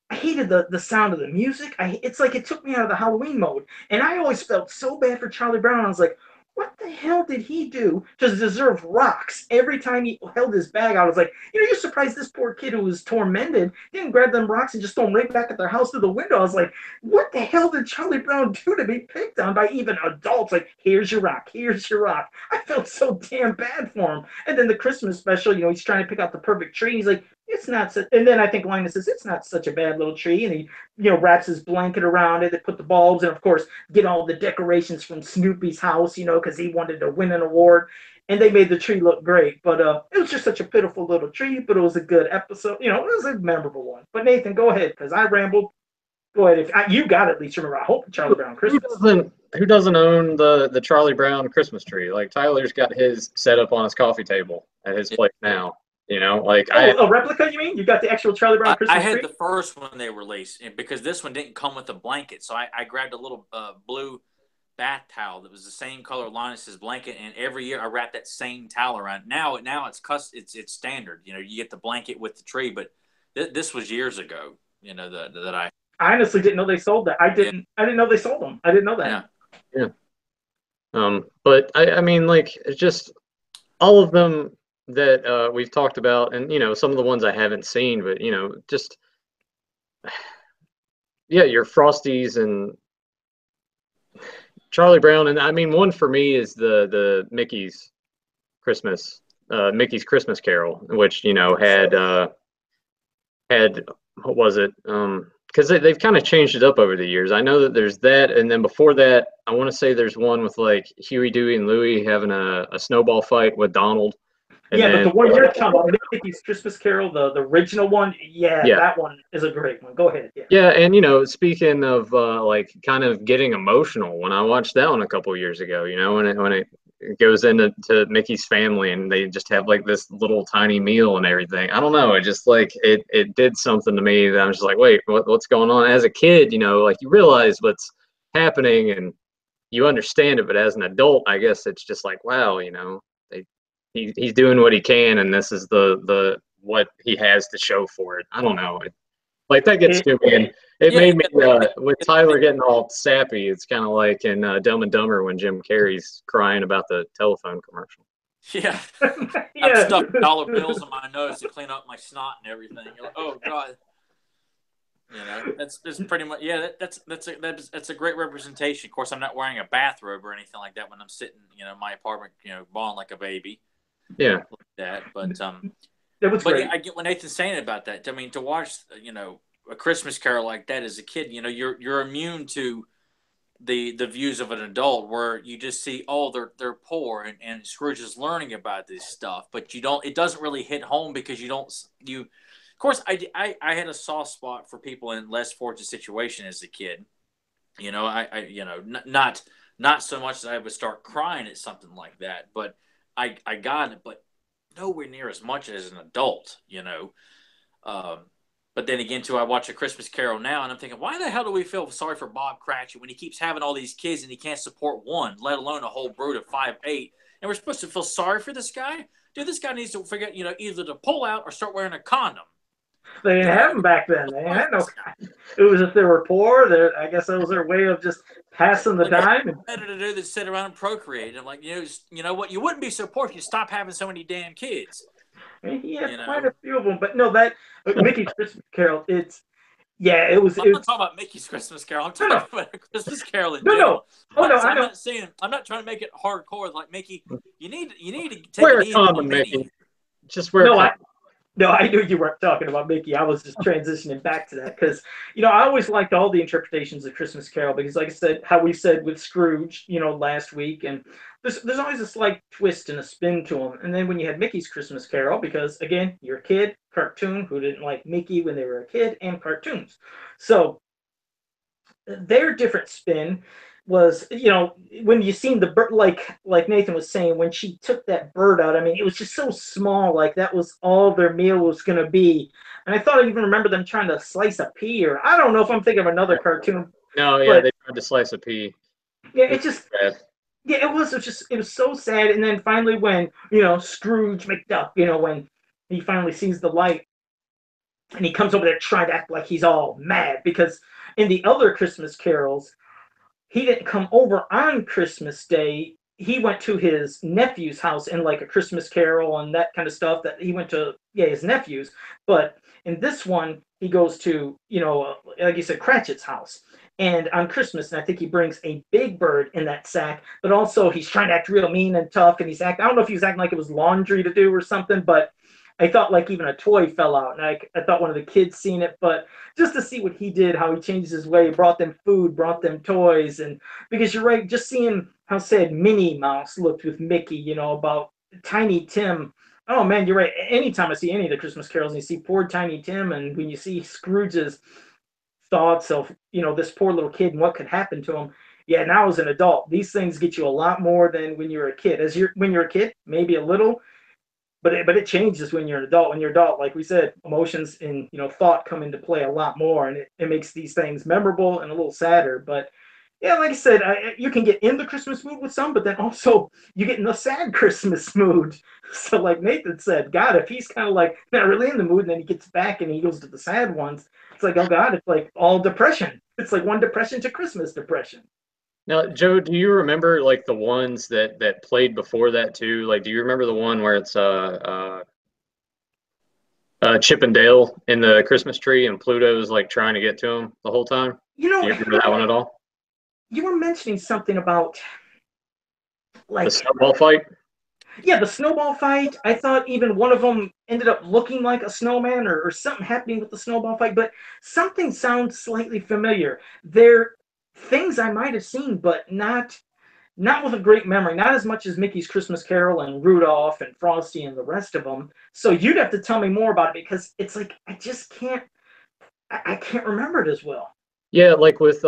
I hated the sound of the music. It's like it took me out of the Halloween mode. And I always felt so bad for Charlie Brown. I was like, what the hell did he do to deserve rocks every time he held his bag out? I was like, you're surprised this poor kid who was tormented didn't grab them rocks and just throw them right back at their house through the window. I was like, what the hell did Charlie Brown do to be picked on by even adults? Like, here's your rock. Here's your rock. I felt so damn bad for him. And then the Christmas special, he's trying to pick out the perfect tree. He's like, it's not such, and then I think Linus says, it's not such a bad little tree. And he, wraps his blanket around it. They put the bulbs and, of course, get all the decorations from Snoopy's house, because he wanted to win an award. And they made the tree look great. But it was just such a pitiful little tree, but it was a good episode. It was a memorable one. But Nathan, go ahead, because I rambled. Go ahead. If you got it, at least remember, I hope Charlie Brown Christmas. Who doesn't own the Charlie Brown Christmas tree? Like, Tyler's got his set up on his coffee table at his place now. You know, like a replica. You mean you got the actual Charlie Brown Christmas tree? I had tree? the first one they released, because this one didn't come with a blanket, so I grabbed a little blue bath towel that was the same color Linus's blanket, and every year I wrap that same towel around. Now it's standard. You know, you get the blanket with the tree, but this was years ago. You know that I honestly didn't know they sold that. I didn't know they sold them. I didn't know that. Yeah. But I mean, like, it's just all of them that we've talked about, and, you know, some of the ones I haven't seen, but, you know, just, yeah, your Frosties and Charlie Brown. And I mean, one for me is the Mickey's Christmas Carol, which, you know, had what was it? Because they've kind of changed it up over the years. I know that there's that, and then before that, I want to say there's one with like Huey, Dewey, and Louie having a snowball fight with Donald. Yeah, but the one you're talking about, Mickey's Christmas Carol, the original one, yeah, that one is a great one. Go ahead. Yeah, and, you know, speaking of like kind of getting emotional, when I watched that one a couple years ago, you know, when it goes into Mickey's family and they just have like this little tiny meal and everything. I don't know. It just like it did something to me that I'm just like, wait, what's going on? As a kid, you know, like you realize what's happening and you understand it, but as an adult, I guess it's just like, wow, you know, he's doing what he can, and this is the what he has to show for it. I don't know. Like that gets to me, and it made me with Tyler getting all sappy. It's kind of like in Dumb and Dumber when Jim Carrey's crying about the telephone commercial. Yeah, I'm stuffing dollar bills in my nose to clean up my snot and everything. You're like, oh God, you know, that's pretty much that's a great representation. Of course, I'm not wearing a bathrobe or anything like that when I'm sitting, you know, in my apartment, you know, bawling like a baby. Yeah, like that, but great. I get what Nathan's saying about that. I mean, to watch, you know, a Christmas Carol like that as a kid, you know, you're immune to the views of an adult where you just see, oh, they're poor, and Scrooge is learning about this stuff, but it doesn't really hit home because of course, I had a soft spot for people in less fortunate situation as a kid. You know, I you know, not so much that I would start crying at something like that, but I got it, but nowhere near as much as an adult, you know. But then again, too, I watch A Christmas Carol now, and I'm thinking, why the hell do we feel sorry for Bob Cratchit when he keeps having all these kids and he can't support one, let alone a whole brood of 5, 8? And we're supposed to feel sorry for this guy? Dude, this guy needs to figure out, you know, either to pull out or start wearing a condom. They didn't have them back then. They had no. It was if they were poor. I guess that was their way of just passing the dime. Better to do than sit around and procreate. I'm like, you know what? You wouldn't be so poor if you stopped having so many damn kids. He had quite a few of them, but no, that Mickey's Christmas Carol. It was. I'm not talking about Mickey's Christmas Carol. I'm talking about a Christmas Carol in general. I'm not saying. I'm not trying to make it hardcore. Like Mickey, you need to take wear it easy on Mickey. Just wear. No, I knew you weren't talking about Mickey. I was just transitioning back to that because, you know, I always liked all the interpretations of Christmas Carol because, like I said, how we said with Scrooge, you know, last week, and there's always a slight twist and a spin to them. And then when you had Mickey's Christmas Carol, because, again, you're a kid, cartoon, who didn't like Mickey when they were a kid, and cartoons. So their different spin was, you know, when you seen the bird, like Nathan was saying, when she took that bird out, I mean, it was just so small, like that was all their meal was going to be. And I thought I even remember them trying to slice a pea, or I don't know if I'm thinking of another cartoon. No, yeah, they tried to slice a pea. Yeah, it just, yeah, it was so sad. And then finally when, you know, Scrooge McDuck, you know, when he finally sees the light and he comes over there trying to act like he's all mad, because in the other Christmas carols, he didn't come over on Christmas Day. He went to his nephew's house in like a Christmas Carol and that kind of stuff that he went to, his nephew's. But in this one, he goes to, you know, like you said, Cratchit's house. And on Christmas, and I think he brings a big bird in that sack, but also he's trying to act real mean and tough. And I don't know if he was acting like it was laundry to do or something, but I thought like even a toy fell out, and I thought one of the kids seen it, but just to see what he did, how he changed his way, brought them food, brought them toys, and because you're right, just seeing how sad Minnie Mouse looked with Mickey, you know, about Tiny Tim. Oh man, you're right. Anytime I see any of the Christmas carols and you see poor Tiny Tim, and when you see Scrooge's thoughts of, you know, this poor little kid and what could happen to him. Yeah, now as an adult, these things get you a lot more than when you're a kid. When you're a kid, maybe a little. but it changes when you're an adult. When you're an adult, like we said, emotions and thought come into play a lot more, and it makes these things memorable and a little sadder. But yeah, like I said, you can get in the Christmas mood with some, but then also you get in the sad Christmas mood. So like Nathan said, God, if he's kind of like not really in the mood, and then he gets back and he goes to the sad ones, it's like, oh God, it's like all depression. It's like one depression to Christmas depression. Now, Joe, do you remember like the ones that played before that too? Like, do you remember the one where it's Chip and Dale in the Christmas tree and Pluto's like trying to get to him the whole time? Do you remember that one at all? You were mentioning something about like the snowball fight. Yeah, the snowball fight. I thought even one of them ended up looking like a snowman or something happening with the snowball fight, but something sounds slightly familiar. They're things I might have seen, but not with a great memory, not as much as Mickey's Christmas Carol and Rudolph and Frosty and the rest of them. So you'd have to tell me more about it, because it's like I just can't remember it as well. Yeah, like with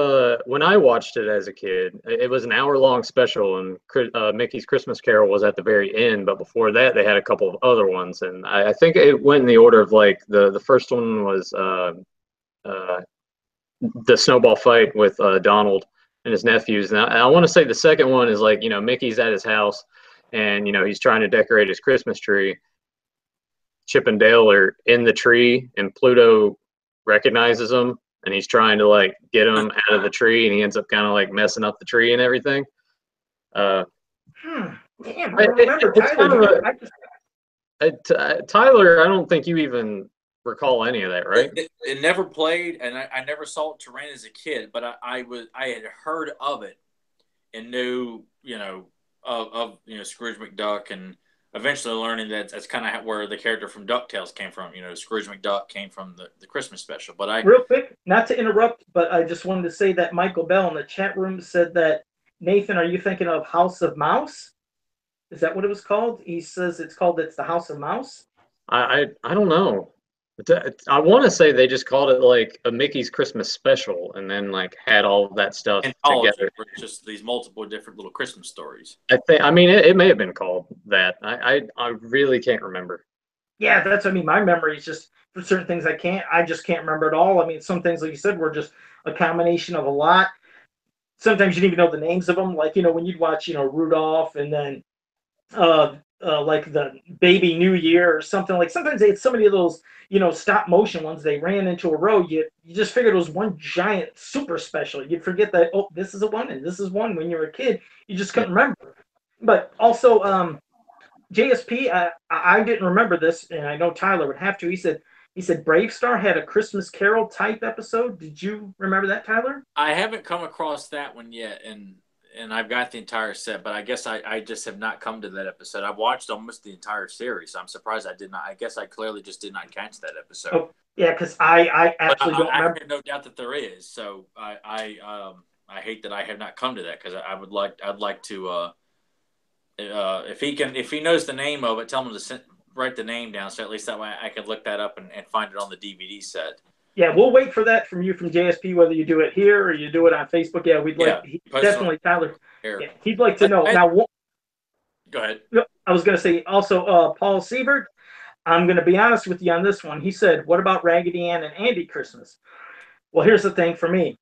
when I watched it as a kid, it was an hour-long special, and Mickey's Christmas Carol was at the very end. But before that, they had a couple of other ones, and I think it went in the order of like the first one was the snowball fight with Donald and his nephews. And I want to say the second one is like, Mickey's at his house, and he's trying to decorate his Christmas tree. Chip and Dale are in the tree, and Pluto recognizes them. And he's trying to like get him out of the tree, and he ends up kind of like messing up the tree and everything. Damn, I remember Tyler, I don't think you even recall any of that, right? It never played, and I never saw it ran as a kid, but I had heard of it and knew of Scrooge McDuck, and eventually learning that that's kind of where the character from DuckTales came from. Scrooge McDuck came from the Christmas special. But real quick, not to interrupt, but I just wanted to say that Michael Bell in the chat room said that, Nathan, are you thinking of House of Mouse? Is that what it was called? He says it's the House of Mouse. I don't know. I want to say they just called it like a Mickey's Christmas special, and then like had all of that stuff together. Just these multiple different little Christmas stories. I mean, it may have been called that. I really can't remember. Yeah, that's. I mean, my memory is just for certain things I just can't remember at all. I mean, some things, like you said, were just a combination of a lot. Sometimes you didn't even know the names of them. Like when you'd watch Rudolph, and then like the Baby New Year or something. Like sometimes they had so many of those stop motion ones they ran into a row. You just figured it was one giant super special. You'd forget that, oh, this is a one and this is one. When you were a kid, you just couldn't remember. But also JSP, I didn't remember this, and I know Tyler would have to. He said Bravestar had a Christmas Carol type episode. Did you remember that, Tyler? I haven't come across that one yet, and I've got the entire set, but I guess I just have not come to that episode. I've watched almost the entire series, so I'm surprised I did not. I guess I clearly just did not catch that episode. Oh, yeah, because I actually don't remember. I have no doubt that there is. So I hate that I have not come to that, because I'd like to if he knows the name of it, tell him to write the name down, so at least that way I could look that up and find it on the DVD set. Yeah, we'll wait for that from you from JSP, whether you do it here or you do it on Facebook. Yeah, we'd like definitely Tyler. Yeah, he'd like to know. Now, go ahead. I was going to say also Paul Siebert. I'm going to be honest with you on this one. He said, "What about Raggedy Ann and Andy Christmas?" Well, here's the thing for me.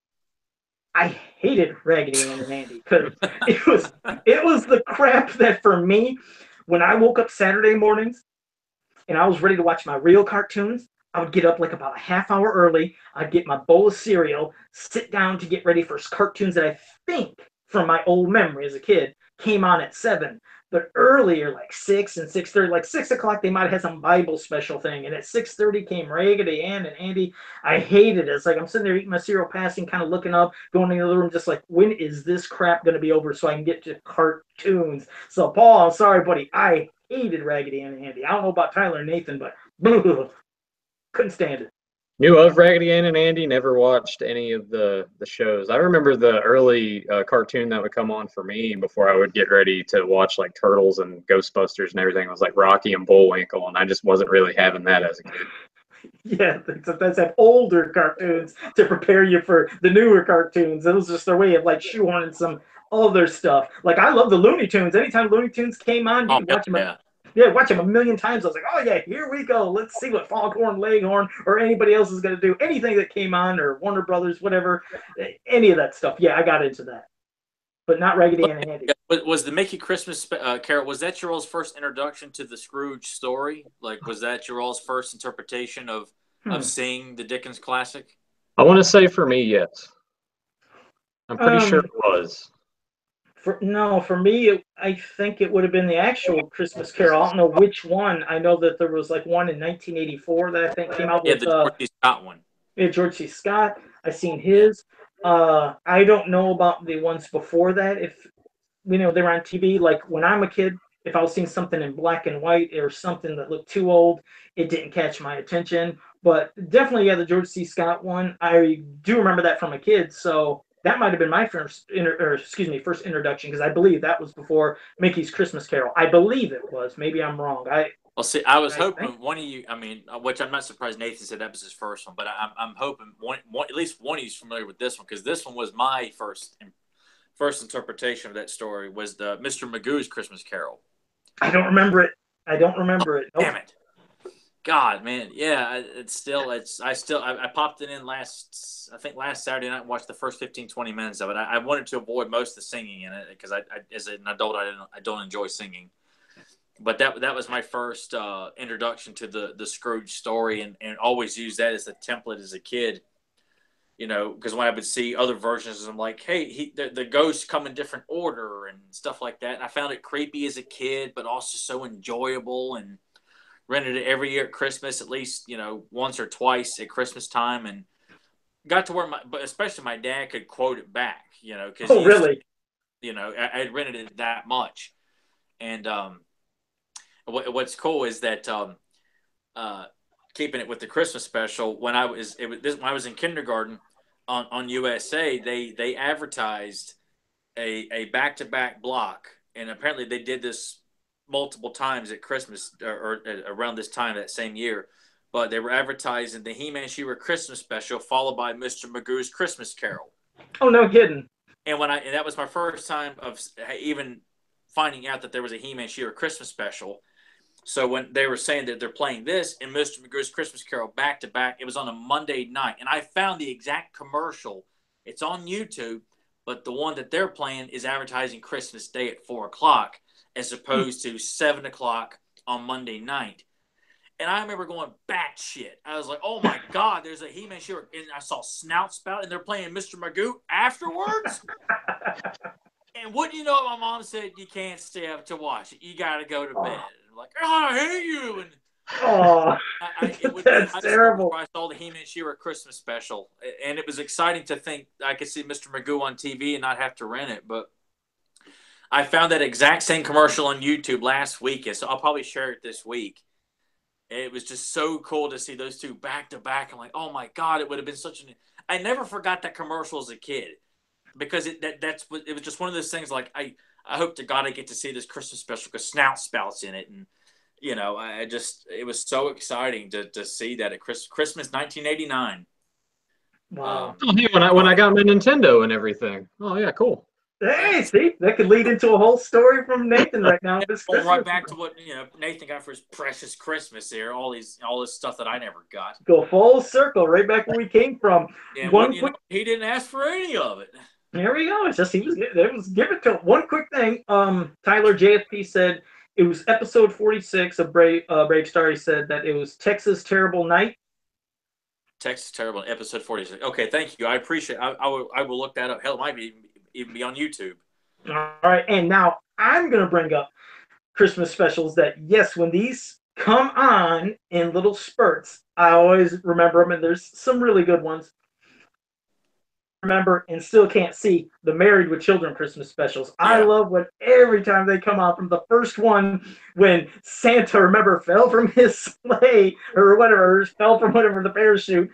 I hated Raggedy Ann and Andy because it was the crap that for me, when I woke up Saturday mornings and I was ready to watch my real cartoons, I would get up like about a half hour early. I'd get my bowl of cereal, sit down to get ready for cartoons that I think, from my old memory as a kid, came on at 7. But earlier, like 6 and 6:30, like 6 o'clock, they might have had some Bible special thing. And at 6:30 came Raggedy Ann and Andy. I hated it. It's like I'm sitting there eating my cereal, passing, kind of looking up, going in the other room, just like, when is this crap going to be over so I can get to cartoons? So, Paul, I'm sorry, buddy. I hated Raggedy Ann and Andy. I don't know about Tyler and Nathan, but couldn't stand it. Knew of Raggedy Ann and Andy, never watched any of the shows. I remember the early cartoon that would come on for me before I would get ready to watch like Turtles and Ghostbusters and everything. It was like Rocky and Bullwinkle, and I just wasn't really having that as a kid. Yeah, sometimes have older cartoons to prepare you for the newer cartoons. It was just their way of like shoehorning some other stuff. Like I love the Looney Tunes. Anytime Looney Tunes came on, you could watch them. Yeah, watch them a million times. I was like, oh yeah, here we go. Let's see what Foghorn Leghorn or anybody else is going to do. Anything that came on, or Warner Brothers, whatever, any of that stuff. Yeah, I got into that, but not Raggedy Ann and Andy. Was the Mickey Christmas Carol? Was that your all's first introduction to the Scrooge story? Like, was that your all's first interpretation of seeing the Dickens classic? I want to say for me, yes. I'm pretty sure it was. For me, I think it would have been the actual Christmas Carol. I don't know which one. I know that there was like one in 1984 that I think came out with the George C. Scott one. Yeah, George C. Scott. I seen his. I don't know about the ones before that. If they were on TV. Like when I'm a kid, if I was seeing something in black and white or something that looked too old, it didn't catch my attention. But definitely, yeah, the George C. Scott one. I do remember that from a kid. So that might have been my first introduction, because I believe that was before Mickey's Christmas Carol. I believe it was. Maybe I'm wrong. Well, see, I was hoping one of you. I mean, which I'm not surprised Nathan said that was his first one, but I'm hoping at least one of you's familiar with this one, because this one was my first interpretation of that story, was the Mr. Magoo's Christmas Carol. I don't remember it. Nope. Damn it. God, man, yeah, I popped it in last Saturday night and watched the first 15-20 minutes of it. I wanted to avoid most of the singing in it, because I as an adult I don't enjoy singing, but that was my first introduction to the Scrooge story, and always used that as the template as a kid, because when I would see other versions, I'm like, hey, the ghosts come in different order and stuff like that, and I found it creepy as a kid, but also so enjoyable, and rented it every year at Christmas, at least, once or twice at Christmas time, and got to where but especially my dad could quote it back, because really? I had rented it that much. And what's cool is that keeping it with the Christmas special, when I was in kindergarten on USA, they advertised a back-to-back block, and apparently they did this multiple times at Christmas or around this time that same year, but they were advertising the He-Man She-Ra Christmas special followed by Mr. Magoo's Christmas Carol. Oh, no kidding. And that was my first time of even finding out that there was a He-Man She-Ra Christmas special. So when they were saying that they're playing this and Mr. Magoo's Christmas Carol back to back, it was on a Monday night, and I found the exact commercial. It's on YouTube, but the one that they're playing is advertising Christmas Day at 4:00. As opposed to 7 o'clock on Monday night. And I remember going batshit. I was like, oh my God, there's a He-Man She-Ra. And I saw Snout Spout, and they're playing Mr. Magoo afterwards. And wouldn't you know what my mom said? You can't stay up to watch it. You got to go to bed. And I'm like, oh, I hate you. And that's terrible. I saw the He-Man She-Ra Christmas special. And it was exciting to think I could see Mr. Magoo on TV and not have to rent it. But I found that exact same commercial on YouTube last week, so I'll probably share it this week. It was just so cool to see those two back to back. I'm like, oh my God, it would have been such an. I never forgot that commercial as a kid, because it was just one of those things. Like I hope to God I get to see this Christmas special because Snout Spout's in it, and it was so exciting to see that at Christmas 1989. Wow! When I got my Nintendo and everything. Oh yeah, cool. Hey, see, that could lead into a whole story from Nathan right now. Going right back to what Nathan got for his precious Christmas here. All this stuff that I never got. Go full circle, right back where we came from. Yeah, he didn't ask for any of it. There we go. It's just it was given to him. One quick thing. Tyler JFP said it was episode 46 of Brave Star. He said that it was Texas Terrible Night. Texas Terrible, episode 46. Okay, thank you. I appreciate it. I will look that up. Hell, it might even be on YouTube. All right, and now I'm going to bring up Christmas specials that, yes, when these come on in little spurts, I always remember them, and there's some really good ones. Remember and still can't see the Married with Children Christmas specials. Yeah. I love when every time they come out, from the first one when Santa, remember, fell from his sleigh or whatever, fell from whatever, the parachute,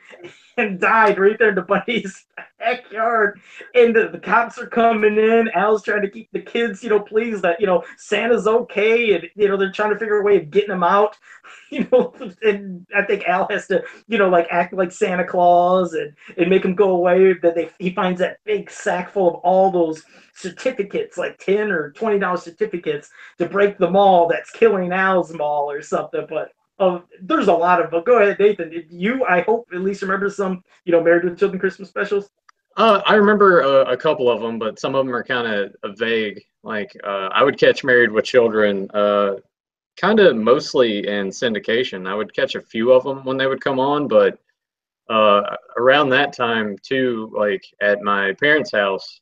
and died right there in the Bunny's backyard. And the cops are coming in. Al's trying to keep the kids, pleased that, Santa's okay. And, they're trying to figure a way of getting him out, and I think Al has to, act like Santa Claus and make him go away. That they he finds that big sack full of all those certificates, like $10 or $20 certificates to break the mall that's killing Al's mall or something. But there's a lot of. But go ahead, Nathan. Did you, I hope, at least remember some, Married with Children Christmas specials? I remember a couple of them, but some of them are kind of vague. Like I would catch Married with Children, kind of mostly in syndication. I would catch a few of them when they would come on, but around that time too, like at my parents' house,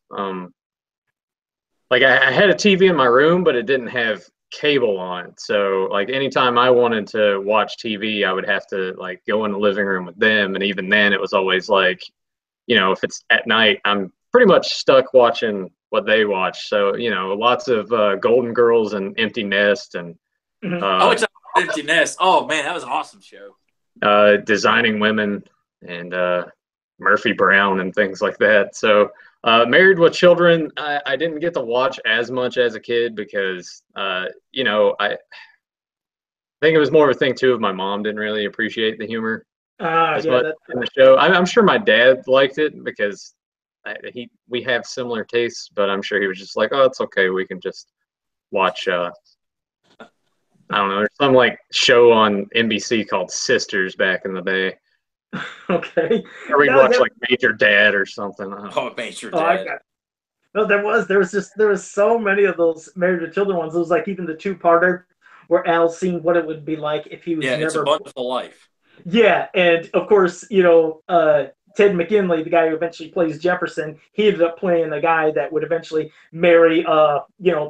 like I had a TV in my room, but it didn't have cable on. So like anytime I wanted to watch TV, I would have to like go in the living room with them. And even then it was always like, if it's at night, I'm pretty much stuck watching what they watch. So, lots of Golden Girls and Empty Nest and it's Empty Nest. Oh man, that was an awesome show. Designing Women and Murphy Brown and things like that. So Married with Children, I didn't get to watch as much as a kid because, I think it was more of a thing too of my mom didn't really appreciate the humor as much in the show. I'm sure my dad liked it because we have similar tastes, but I'm sure he was just like, oh, it's okay. We can just watch, I don't know, there's some like show on NBC called Sisters back in the day. Okay. Or we watch like Major Dad or something. Major Dad. No, there was so many of those Married with Children ones. It was like even the two-parter where Al's seen what it would be like if he was never. It's a Wonderful Life. Yeah, and of course, Ted McGinley, the guy who eventually plays Jefferson, he ended up playing the guy that would eventually marry,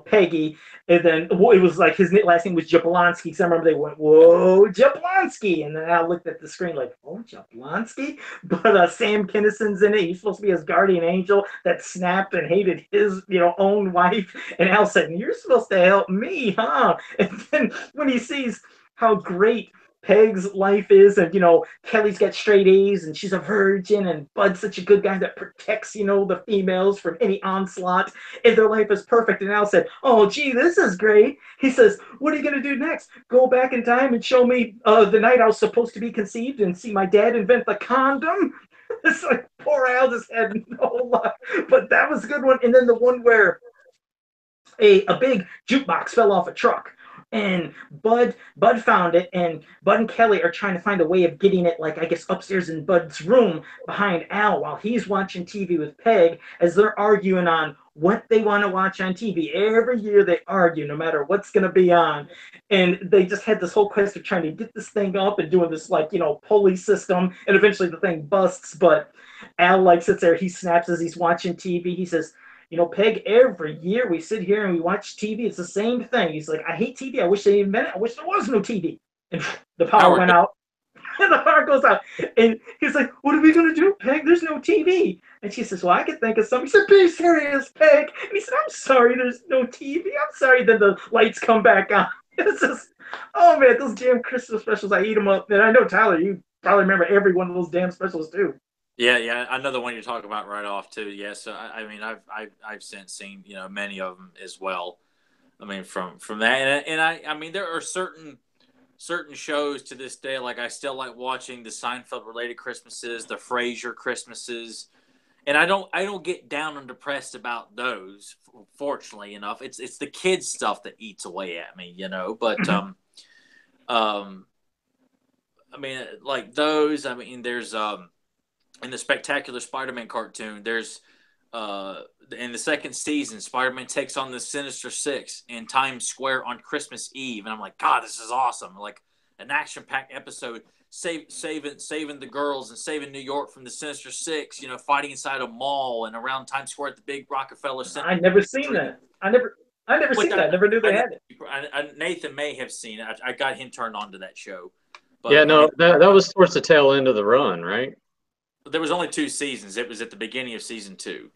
Peggy. And then it was like his last name was Jablonski. So I remember they went, whoa, Jablonski. And then I looked at the screen like, oh, Jablonski? But Sam Kinnison's in it. He's supposed to be his guardian angel that snapped and hated his, own wife. And Al said, you're supposed to help me, huh? And then when he sees how great Peg's life is, and Kelly's got straight A's and she's a virgin, and Bud's such a good guy that protects the females from any onslaught, and their life is perfect. And Al said, oh gee, this is great. He says, what are you going to do next? Go back in time and show me the night I was supposed to be conceived and see my dad invent the condom? It's like poor Al just had no luck. But that was a good one. And then the one where a big jukebox fell off a truck. And Bud found it, and Bud and Kelly are trying to find a way of getting it, like, I guess, upstairs in Bud's room behind Al while he's watching TV with Peg as they're arguing on what they want to watch on TV. Every year they argue, no matter what's going to be on. And they just had this whole quest of trying to get this thing up and doing this, like, pulley system. And eventually the thing busts, but Al, like, sits there. He snaps as he's watching TV. He says, Peg, every year we sit here and we watch TV. It's the same thing. He's like, I hate TV. I wish they invented it. I wish there was no TV. And the power went out. And the power goes out. And he's like, what are we going to do, Peg? There's no TV. And she says, well, I could think of something. He said, be serious, Peg. And he said, I'm sorry, there's no TV. I'm sorry. Then the lights come back on. It's just, oh, man, those damn Christmas specials, I eat them up. And I know, Tyler, you probably remember every one of those damn specials, too. Yeah, I know the one you're talking about right off too. Yeah, so I mean, I've since seen many of them as well. I mean, from that, and I mean, there are certain shows to this day. Like I still like watching the Seinfeld related Christmases, the Frasier Christmases, and I don't get down and depressed about those. Fortunately enough, it's the kids stuff that eats away at me, But I mean, like those. I mean, there's in the Spectacular Spider-Man cartoon, there's in the second season, Spider-Man takes on the Sinister Six in Times Square on Christmas Eve, and I'm like, God, this is awesome! Like an action-packed episode, saving the girls and saving New York from the Sinister Six. Fighting inside a mall and around Times Square at the big Rockefeller Center. I've never seen that. I never seen that. I never knew they had it. Nathan may have seen it. I got him turned on to that show. But, yeah, no, that was towards the tail end of the run, right? There was only 2 seasons. It was at the beginning of season 2.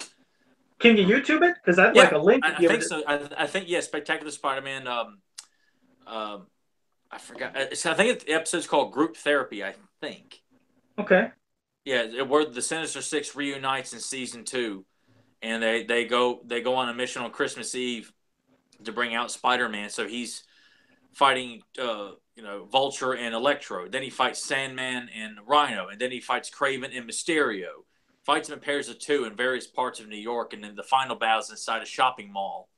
Can you YouTube it? Because I'd like a link. I think so. I think Spectacular Spider-Man. I forgot. I think the episode's called Group Therapy. I think. Okay. Yeah, where the Sinister Six reunites in season 2, and they go on a mission on Christmas Eve to bring out Spider-Man. So he's fighting Vulture and Electro. Then he fights Sandman and Rhino, and then he fights Kraven and Mysterio. fights them in pairs of 2 in various parts of New York, and then the final battle is inside a shopping mall.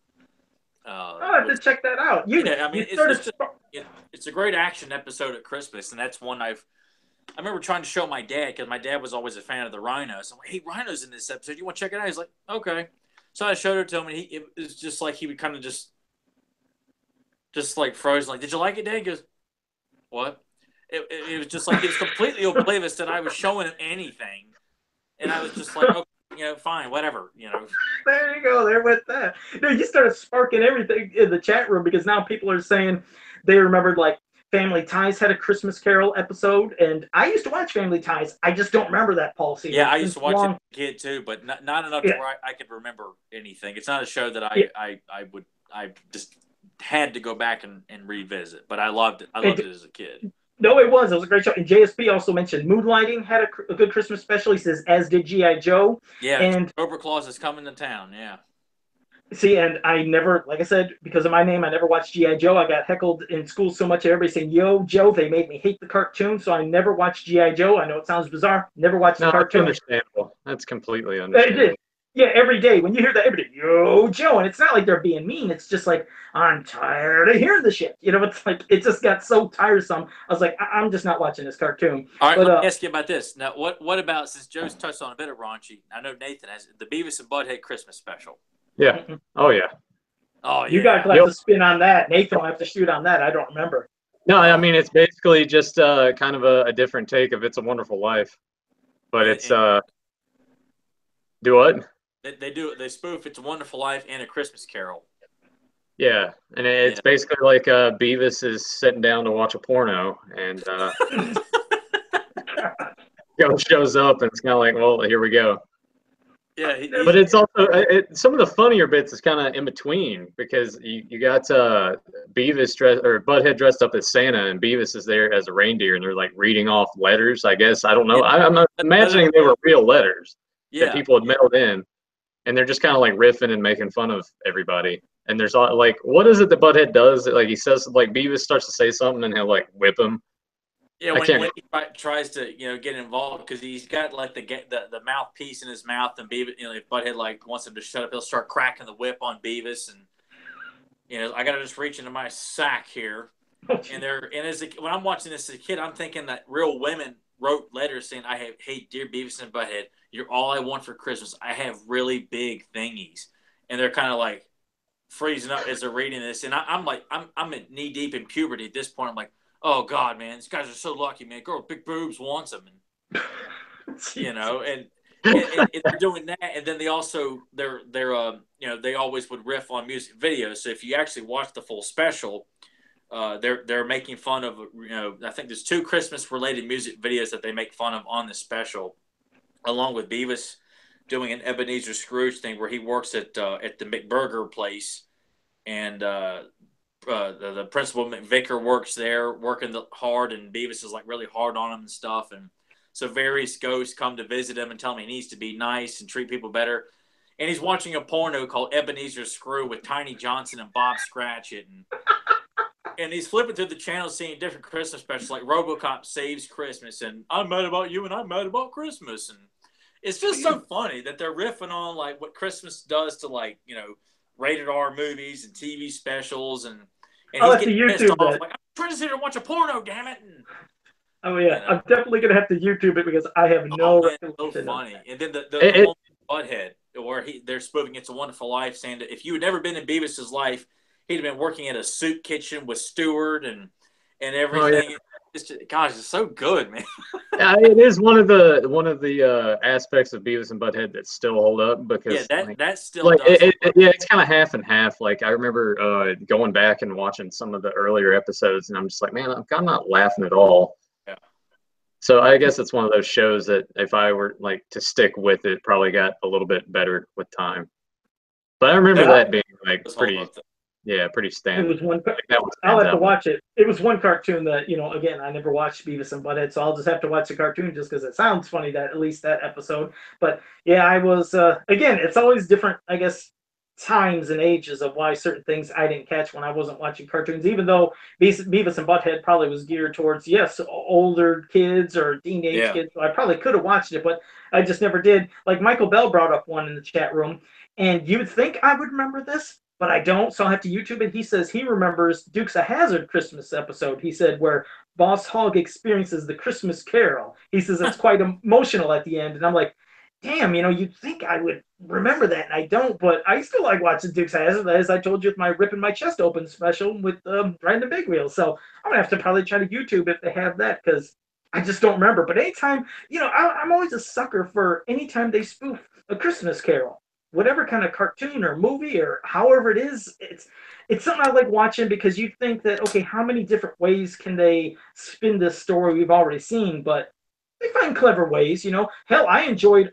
I'll have to check that out. It's a great action episode at Christmas, and that's one I remember trying to show my dad, because my dad was always a fan of the Rhinos. I'm like, hey, Rhino's in this episode. You want to check it out? He's like, okay. So I showed it to him, and it was just like he would kind of just like frozen. Like, did you like it, Dad? He goes, what? It was just like he was completely oblivious that I was showing him anything, and I was just like, okay, fine, whatever, There you go. There with that. You started sparking everything in the chat room, because now people are saying they remembered, like, Family Ties had a Christmas Carol episode, and I used to watch Family Ties. I just don't remember that, Paul. Yeah, I used to watch it as a kid too, but not enough to where I could remember anything. It's not a show that I just had to go back and revisit, but I loved it. I loved it as a kid. No, it was a great show. And JSP also mentioned Moonlighting had a good Christmas special. He says, as did G.I. Joe. Yeah, and Cobra Claus is coming to town, yeah. See, and I never, like I said, because of my name, I never watched G.I. Joe. I got heckled in school so much, everybody saying, yo, Joe, they made me hate the cartoon, so I never watched G.I. Joe. I know it sounds bizarre. Never watched the cartoon. That's understandable. That's completely understandable. Yeah, every day, when you hear that, every day, yo, Joe, and it's not like they're being mean. It's just like, I'm tired of hearing the shit. It's like, it just got so tiresome. I was like, I'm just not watching this cartoon. All right, let me ask you about this. Now, what about, since Joe's touched on a bit of raunchy, I know Nathan has the Beavis and Butthead Christmas special. Yeah. Oh, yeah. Oh, yeah. You guys will have to spin on that. Nathan will have to shoot on that. I don't remember. No, I mean, it's basically just kind of a different take of It's a Wonderful Life. But it's, do what? They spoof It's a Wonderful Life and A Christmas Carol. Yeah, and it's basically like Beavis is sitting down to watch a porno, and Ghost shows up, and it's kind of like, well, here we go. Yeah, but it's also some of the funnier bits is kind of in between, because you got Beavis Butthead dressed up as Santa, and Beavis is there as a reindeer, and they're like reading off letters. I guess I don't know. I'm imagining they were real letters that people had mailed in, and they're just kind of like riffing and making fun of everybody. And there's like, what is it that Butthead does? Like he says, like Beavis starts to say something, and he'll like whip him. Yeah, when he tries to get involved, because he's got like the mouthpiece in his mouth, and Beavis, if Butthead like wants him to shut up, he'll start cracking the whip on Beavis, and I gotta just reach into my sack here, and when I'm watching this as a kid, I'm thinking that real women wrote letters saying, hey, dear Beavis and Butthead, you're all I want for Christmas. I have really big thingies, and they're kind of like freezing up as they're reading this, and I'm like, I'm knee deep in puberty at this point. I'm like, oh God, man, these guys are so lucky, man. Girl with big boobs wants them, and and they're doing that, and then they also they always would riff on music videos. So if you actually watch the full special, they're making fun of I think there's 2 Christmas related music videos that they make fun of on the special, along with Beavis doing an Ebenezer Scrooge thing where he works at the McBurger place, and the principal McVicker works there, working hard, and Beavis is like really hard on him and stuff. And so various ghosts come to visit him and tell him he needs to be nice and treat people better. And he's watching a porno called Ebenezer Screw with Tiny Johnson and Bob Scratchit, and he's flipping through the channels, seeing different Christmas specials like RoboCop Saves Christmas and I'm Mad About You and I'm Mad About Christmas. And it's just so funny that they're riffing on like what Christmas does to like rated R movies and TV specials, and he's getting pissed off. Like, I'm trying to sit here and watch a porno, damn it. And, oh yeah, I'm definitely gonna have to YouTube it, because I have no. So funny. And then the Butthead, where they're spoofing It's a Wonderful Life, saying that if you had never been in Beavis's life, he'd have been working at a soup kitchen with Stewart and everything. Oh, yeah. It's so good, man. Yeah, it is one of the aspects of Beavis and Butthead that still hold up, because that still does. It's kind of half and half. Like I remember going back and watching some of the earlier episodes, and I'm just like, man, I'm not laughing at all. Yeah. So I guess it's one of those shows that if I were like to stick with it, probably got a little bit better with time. But I remember that being like pretty. Yeah, pretty standard. It was one. I'll have to watch it. It was one cartoon that again, I never watched Beavis and Butthead, so I'll just have to watch the cartoon just because it sounds funny, that at least that episode. But yeah, I was again. It's always different, I guess, times and ages of why certain things I didn't catch when I wasn't watching cartoons. Even though Beavis and Butthead probably was geared towards older kids or teenage kids, so I probably could have watched it. But I just never did. Like Michael Bell brought up one in the chat room, and you'd think I would remember this, but I don't, so I'll have to YouTube it. He says he remembers Dukes of Hazzard Christmas episode. He said where Boss Hogg experiences the Christmas Carol. He says it's quite emotional at the end, and I'm like, damn, you'd think I would remember that, and I don't, but I still like watching Dukes of Hazzard, as I told you with my Ripping My Chest Open special with Brandon Big Wheel. So I'm going to have to probably try to YouTube if they have that, because I just don't remember. But anytime, I'm always a sucker for anytime they spoof a Christmas Carol. Whatever kind of cartoon or movie or however it is, it's something I like watching, because you think that, okay, how many different ways can they spin this story we've already seen? But they find clever ways, Hell, I enjoyed,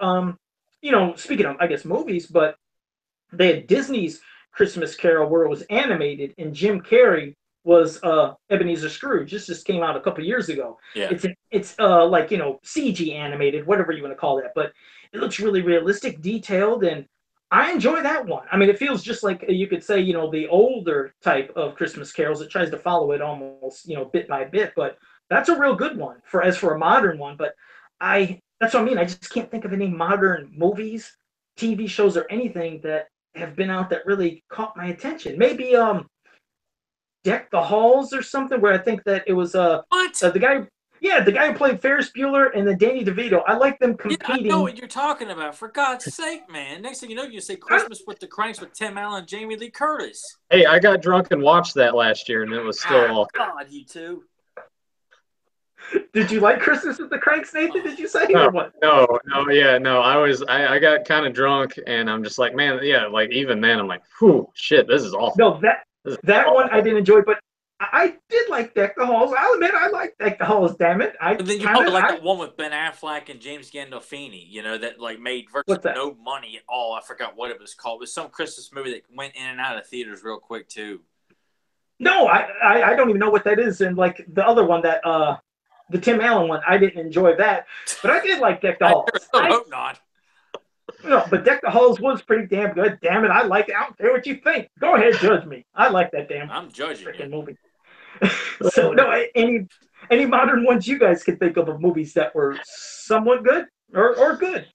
speaking of, I guess, movies, but they had Disney's Christmas Carol where it was animated, and Jim Carrey was Ebenezer Scrooge. This just came out a couple years ago. Yeah. It's like, CG animated, whatever you want to call that, but it looks really realistic, detailed, and I enjoy that one. I mean, it feels just like you could say, the older type of Christmas carols. It tries to follow it almost, bit by bit, but that's a real good one as for a modern one. But that's what I mean. I just can't think of any modern movies, TV shows, or anything that have been out that really caught my attention. Maybe Deck the Halls or something, where I think that it was the guy who played Ferris Bueller and then Danny DeVito. I like them competing. Yeah, I know what you're talking about. For God's sake, man! Next thing you know, you say Christmas with the Cranks with Tim Allen, and Jamie Lee Curtis. Hey, I got drunk and watched that last year, and it was still awful. God, you two. Did you like Christmas with the Cranks, Nathan? Did you say? No. I got kind of drunk, and I'm just like, man, yeah. Like even then, I'm like, whew, shit, this is awful. No, that one I didn't enjoy, but I did like Deck the Halls. I'll admit I like Deck the Halls. Damn it! But then you probably like that one with Ben Affleck and James Gandolfini. That like made virtually no money at all. I forgot what it was called. It was some Christmas movie that went in and out of theaters real quick too. No, I don't even know what that is. And like the other one that the Tim Allen one, I didn't enjoy that, but I did like Deck the Halls. I hope not. No, but Deck the Halls was pretty damn good. Damn it, I like it. I don't care what you think. Go ahead, judge me. I like that damn. I'm judging freaking movie. So no, any modern ones you guys can think of movies that were somewhat good or good?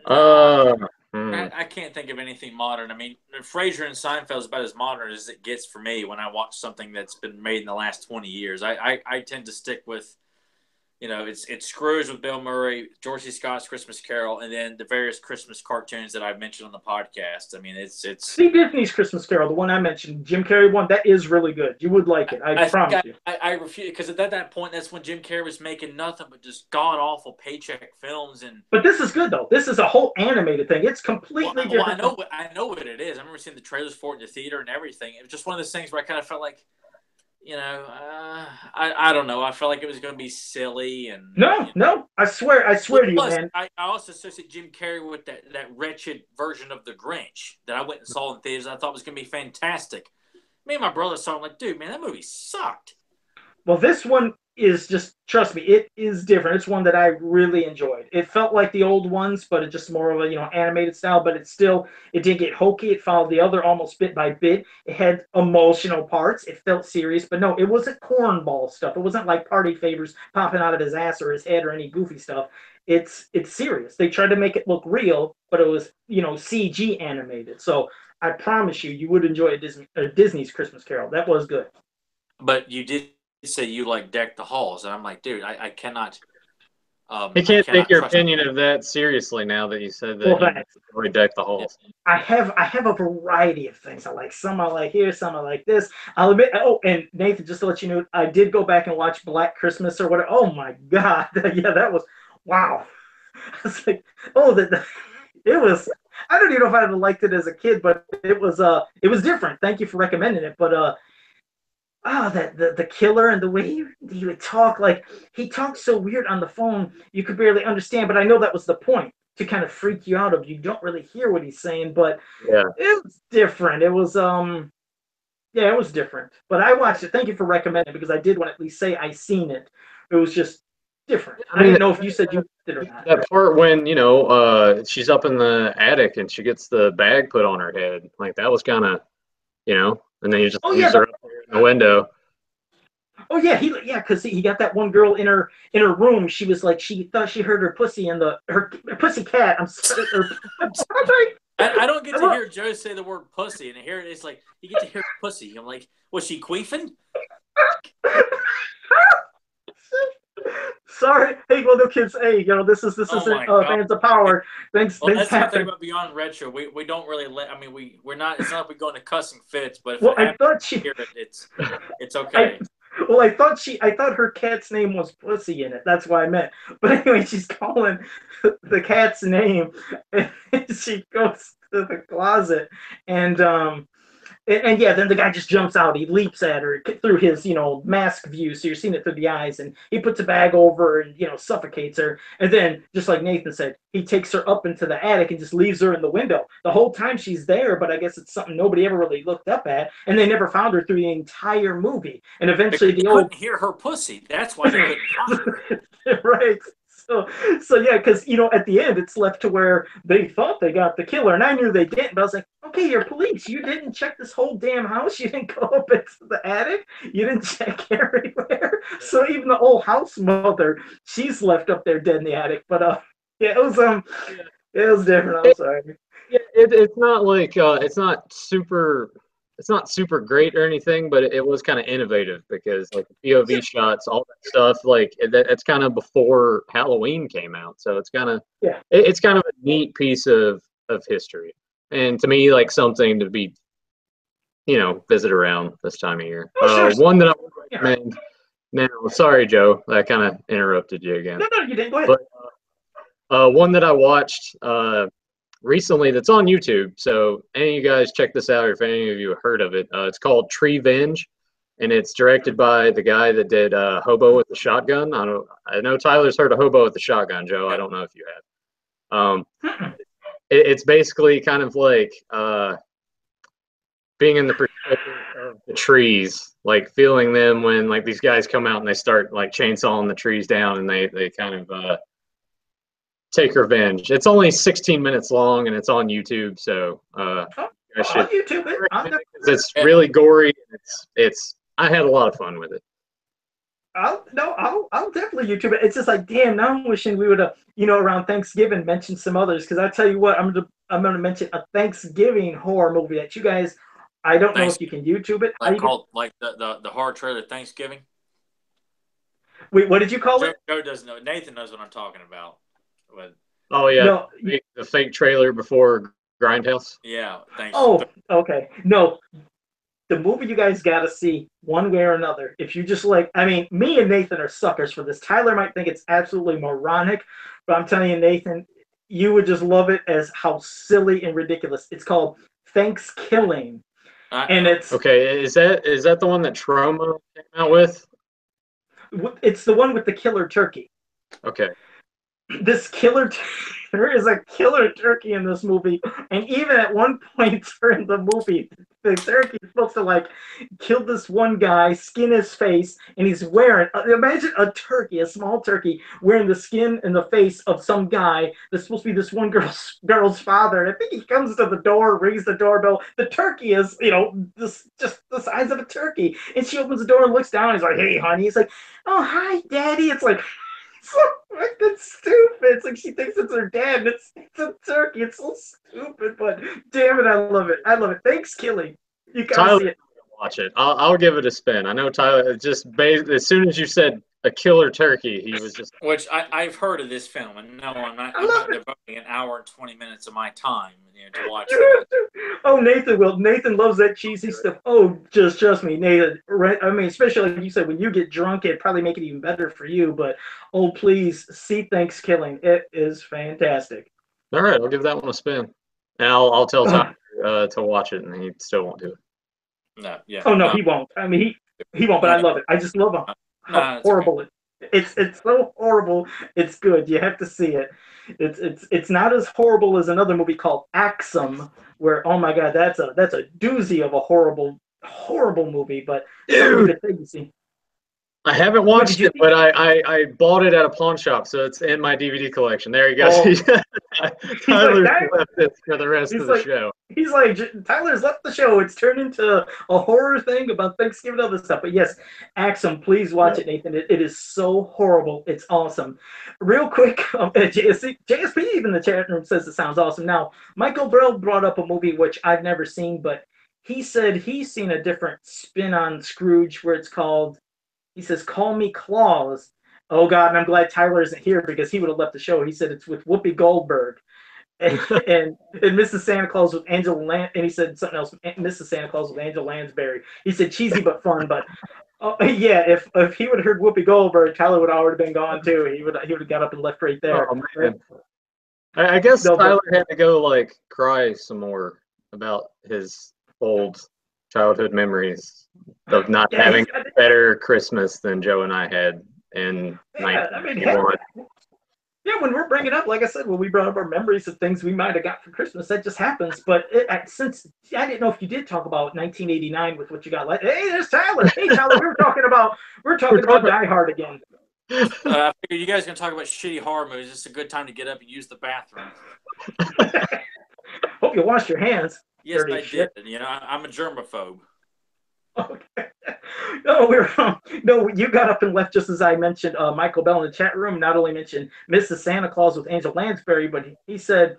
I can't think of anything modern. I mean, Frasier and Seinfeld is about as modern as it gets for me when I watch something that's been made in the last 20 years. I tend to stick with, it's Scrooge with Bill Murray, George C. Scott's Christmas Carol, and then the various Christmas cartoons that I've mentioned on the podcast. I mean, it's See Disney's Christmas Carol, the one I mentioned, Jim Carrey one. That is really good. You would like it. I promise you. I refuse, because at that point, that's when Jim Carrey was making nothing but just god awful paycheck films. But this is good though. This is a whole animated thing. It's completely different. I know what it is. I remember seeing the trailers for it in the theater and everything. It was just one of those things where I kind of felt like, I don't know. I felt like it was going to be silly and no. I swear to you, man. I also associate Jim Carrey with that wretched version of The Grinch that I went and saw in theaters. I thought was going to be fantastic. Me and my brother saw it. I'm like, dude, man, that movie sucked. Well, this one is just, trust me, it is different. It's one that I really enjoyed. It felt like the old ones, but it's just more of a animated style. But it didn't get hokey. It followed the other almost bit by bit. It had emotional parts. It felt serious, but no, it wasn't cornball stuff. It wasn't like party favors popping out of his ass or his head or any goofy stuff. It's serious. They tried to make it look real, but it was CG animated. So I promise you would enjoy Disney's Christmas Carol. That was good. But you did say you like Deck the Halls, and I'm like, dude, I cannot. I can't take your opinion of that seriously now that you said that you enjoy Deck the Halls. I have a variety of things I like. Some I like here, some I like this. I'll admit. Oh, and Nathan, just to let you know, I did go back and watch Black Christmas or whatever. Oh my God, yeah, that was wow. I was like, it was. I don't even know if I'd have liked it as a kid, but it was different. Thank you for recommending it, but the killer and the way he would talk, like he talked so weird on the phone you could barely understand, but I know that was the point, to kind of freak you out of you don't really hear what he's saying, but it was different. It was it was different. But I watched it. Thank you for recommending it, because I did want to at least say I seen it. It was just different. I didn't know if you said you did or not. That part when she's up in the attic and she gets the bag put on her head, like that was kind of and then you just leaves her up there in the window. Oh yeah, because he got that one girl in her room. She was like, she thought she heard her pussy in her pussy cat. I'm sorry. I don't get to hear Joe say the word pussy, and here it's like you get to hear pussy. I'm like, was she queefing? Sorry. Hey, well, no kids. Hey, this isn't Fans of Power. Thanks. Well, that's the thing about Beyond Retro. We don't really we're not. It's not like we go into cussing fits, but if I thought it's okay. I thought her cat's name was Pussy in it. That's why I meant. But anyway, she's calling the cat's name, and she goes to the closet, and yeah, then the guy just jumps out. He leaps at her through his, mask view, so you're seeing it through the eyes, and he puts a bag over her and, suffocates her. And then, just like Nathan said, he takes her up into the attic and just leaves her in the window. The whole time she's there, but I guess it's something nobody ever really looked up at, and they never found her through the entire movie. And eventually they couldn't hear her pussy. That's why they couldn't find her. Right. So yeah, because at the end it's left to where they thought they got the killer, and I knew they didn't, but I was like, okay, you're police. You didn't check this whole damn house. You didn't go up into the attic. You didn't check everywhere. So even the old house mother, she's left up there dead in the attic. But yeah, it was different. I'm sorry. Yeah, it's not like it's not super great or anything, but it was kind of innovative because like POV shots, all that stuff, like that's kind of before Halloween came out, so it's kind of it's kind of a neat piece of history, and to me, like something to be visit around this time of year. One that I would recommend. Now, sorry, Joe, I kind of interrupted you again. No, you didn't. Go ahead. But one that I watched recently that's on YouTube, so any of you guys check this out, or if any of you have heard of it, it's called Treevenge, and it's directed by the guy that did Hobo with the Shotgun. I know Tyler's heard of Hobo with the Shotgun, Joe. I don't know if you have. It's basically kind of like being in the perspective of the trees, like feeling them when like these guys come out and they start like chainsawing the trees down, and they kind of take revenge. It's only 16 minutes long, and it's on YouTube, so I should YouTube it. It's really gory. It's I had a lot of fun with it. I'll definitely YouTube it. It's just like, damn, now I'm wishing we would have, around Thanksgiving mentioned some others, because I tell you what, I'm gonna mention a Thanksgiving horror movie that you guys, I don't know if you can YouTube it. Called like the horror trailer Thanksgiving. Wait, what did you call it? Joe doesn't know. Nathan knows what I'm talking about. But, oh yeah, no, the fake trailer before Grindhouse. Yeah, thanks. Oh, okay. No, the movie you guys got to see one way or another. If you just like, me and Nathan are suckers for this. Tyler might think it's absolutely moronic, but I'm telling you, Nathan, you would just love it as how silly and ridiculous. It's called Thanksgiving, and it's okay. Is that the one that Troma came out with? It's the one with the killer turkey. Okay. There is a killer turkey in this movie, and even at one point during the movie, the turkey is supposed to like kill this one guy, skin his face, and he's wearing. Imagine a turkey, a small turkey, wearing the skin and the face of some guy that's supposed to be this one girl's father. And I think he comes to the door, rings the doorbell. The turkey is, just the size of a turkey, and she opens the door and looks down. And he's like, "Hey, honey." He's like, "Oh, hi, Daddy." It's like. So fucking stupid. It's like she thinks it's her dad. It's a turkey. It's so stupid, but damn it, I love it. Thanksgiving. You gotta see it. Watch it. I'll give it a spin. I know Tyler. Just as soon as you said a killer turkey, he was just. Which I've heard of this film, and no, I'm not devoting an hour and 20 minutes of my time to watch it. Oh, Nathan will. Nathan loves that cheesy stuff. Oh, just trust me, Nathan. Especially like you said, when you get drunk, it'd probably make it even better for you. But oh, please see Thanksgiving. It is fantastic. All right, I'll give that one a spin, and I'll tell Tyler to watch it, and he still won't do it. No, yeah. Oh no, he won't. He won't. But I love it. I just love how horrible it. It's so horrible. It's good. You have to see it. It's not as horrible as another movie called Axum, where oh my god, that's a doozy of a horrible movie. But dude, I haven't watched it, but I bought it at a pawn shop, so it's in my DVD collection. There you go. Tyler left it for the rest of the show. He's like, Tyler's left the show. It's turned into a horror thing about Thanksgiving and other stuff. But yes, Axum, please watch it, Nathan. It is so horrible. It's awesome. Real quick, JSP even in the chat room says it sounds awesome. Now, Michael Brill brought up a movie which I've never seen, but he said he's seen a different spin on Scrooge where it's called, he says, Call Me Claus. Oh, God, and I'm glad Tyler isn't here because he would have left the show. He said it's with Whoopi Goldberg. and Mrs. Santa Claus with Angela and he said something else. Mrs. Santa Claus with Angela Lansbury. He said cheesy but fun. But yeah, if he would have heard Whoopi Goldberg, Tyler would have already been gone too. He would have got up and left right there. Oh, man. I guess Tyler had to go like cry some more about his old childhood memories of not having a better Christmas than Joe and I had in 1991. Yeah, when we're bringing up, like I said, when we brought up our memories of things we might have got for Christmas, that just happens. But since I didn't know if you did talk about 1989 with what you got. Like, hey, there's Tyler. Hey, Tyler, we were talking about Die Hard again. I figured you guys are gonna talk about shitty horror movies. It's a good time to get up and use the bathroom. Hope you washed your hands. Yes, I did. You know, I'm a germaphobe. Okay. No, you got up and left just as I mentioned Michael Bell in the chat room. Not only mentioned Mrs. Santa Claus with Angela Lansbury, but he said,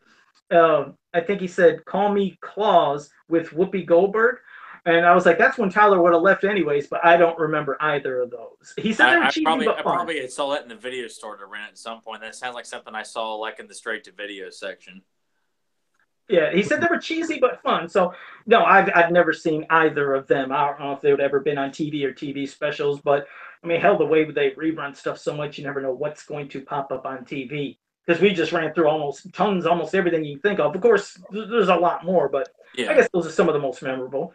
I think he said, Call Me Claus with Whoopi Goldberg. And I was like, that's when Tyler would have left anyways, but I don't remember either of those. He said they were cheesy but fun. I probably saw that in the video store to rent at some point. That sounds like something I saw like in the straight to video section. Yeah, he said they were cheesy but fun. So no, I've never seen either of them. I don't know if they would ever been on TV or TV specials, but I mean, hell, the way they rerun stuff so much, you never know what's going to pop up on TV. Because we just ran through almost everything you can think of. Of course, there's a lot more, but yeah. I guess those are some of the most memorable.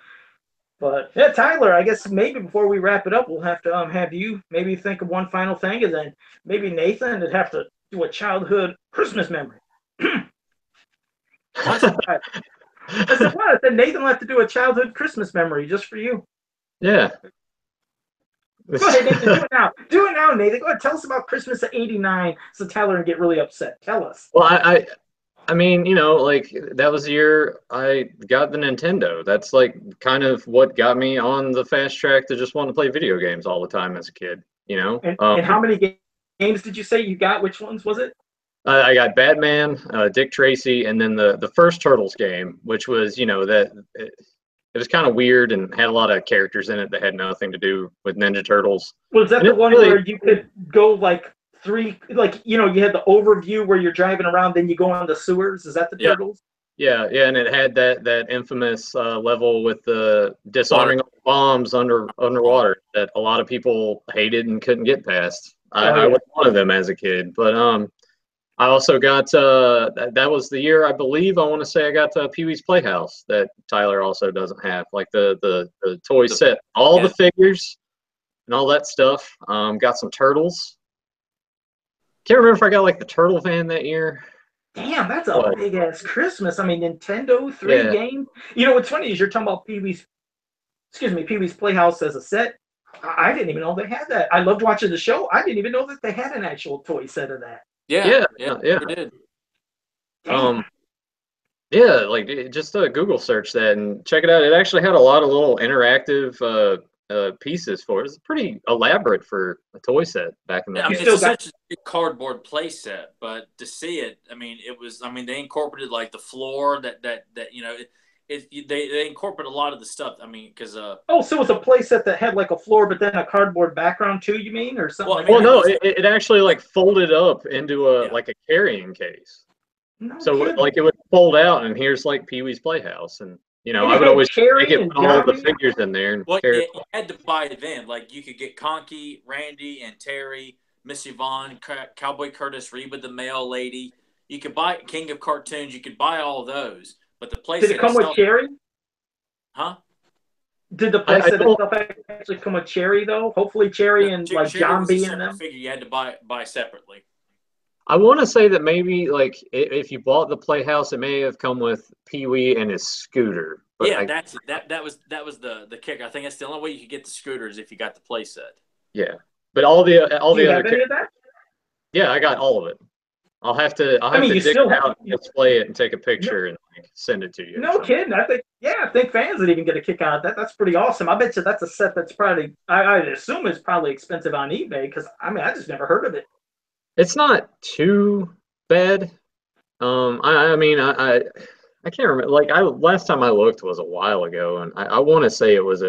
But yeah, Tyler, I guess maybe before we wrap it up, we'll have to have you maybe think of one final thing, and then maybe Nathan would have to do a childhood Christmas memory. I said, what? Then Nathan will have to do a childhood Christmas memory just for you. Yeah. Go ahead, Nathan. Do it now. Do it now, Nathan. Go ahead. Tell us about Christmas of '89 so Tyler can get really upset. Tell us. Well, I mean, you know, like that was the year I got the Nintendo. That's like kind of what got me on the fast track to just want to play video games all the time as a kid, you know? And how many games did you say you got? Which ones was it? I got Batman, Dick Tracy, and then the first Turtles game, which was, you know, that it was kind of weird and had a lot of characters in it that had nothing to do with Ninja Turtles. Was that the one where you could go like three, like, you know, you had the overview where you're driving around, then you go on the sewers? Is that the Turtles? Yeah, and it had that infamous level with the disarming bombs underwater that a lot of people hated and couldn't get past. I was one of them as a kid, but I also got that was the year I believe I want to say I got Pee-wee's Playhouse that Tyler also doesn't have, like the toy set, all the figures and all that stuff. Got some Turtles. Can't remember if I got like the Turtle van that year. Damn, that's a big ass Christmas. I mean, Nintendo 3 games. You know what's funny is you're talking about Pee-wee's Playhouse as a set. I didn't even know they had that. I loved watching the show. I didn't even know that they had an actual toy set of that. Yeah, we did. Like just Google search that and check it out. It actually had a lot of little interactive pieces for it. It's pretty elaborate for a toy set back in the day. I mean, it's such a big cardboard play set, but to see it, I mean, they incorporated like the floor that you know, they incorporate a lot of the stuff. I mean, because so it was a play set that had like a floor, but then a cardboard background too. You mean, or something? It actually like folded up into like a carrying case. No kidding. Like it would fold out, and here's like Pee-wee's Playhouse, and you know, I would always put all the figures in there. And you had to buy them. Like you could get Conky, Randy, and Terry, Miss Yvonne, Cowboy Curtis, Reba the Mail Lady. You could buy King of Cartoons. You could buy all those. But the place did it come with Cherry? Huh? Did the place itself actually come with Cherry though? Hopefully Cherry and like John B in them. Figure you had to buy separately. I want to say that maybe like if you bought the Playhouse, it may have come with Pee-wee and his scooter. But yeah, that was the kick. I think that's the only way you could get the scooters if you got the play set. Yeah, but all the other. Any of that? Yeah, I got all of it. I'll have to dig it out and display it and take a picture and send it to you. No kidding. I think fans would even get a kick out of that. That's pretty awesome. I bet you that's a set that's probably, I assume it's probably expensive on eBay because, I mean, I just never heard of it. It's not too bad. I mean, I can't remember. Like, last time I looked was a while ago, and I want to say it was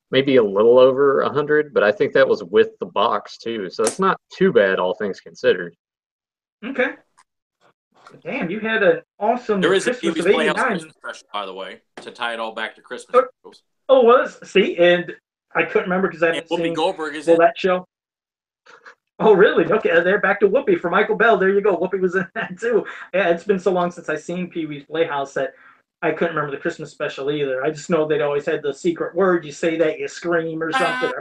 maybe a little over 100, but I think that was with the box too. So it's not too bad, all things considered. Okay. Damn, you had an awesome There is Christmas a Playhouse Christmas special, by the way, to tie it all back to Christmas. Oh, was? See, and I couldn't remember because I haven't seen Goldberg is that show. Oh, really? Okay, they're back to Whoopi for Michael Bell. There you go. Whoopi was in that too. Yeah, it's been so long since I seen Pee-wee's Playhouse that I couldn't remember the Christmas special either. I just know they'd always had the secret word. You say that, you scream or something.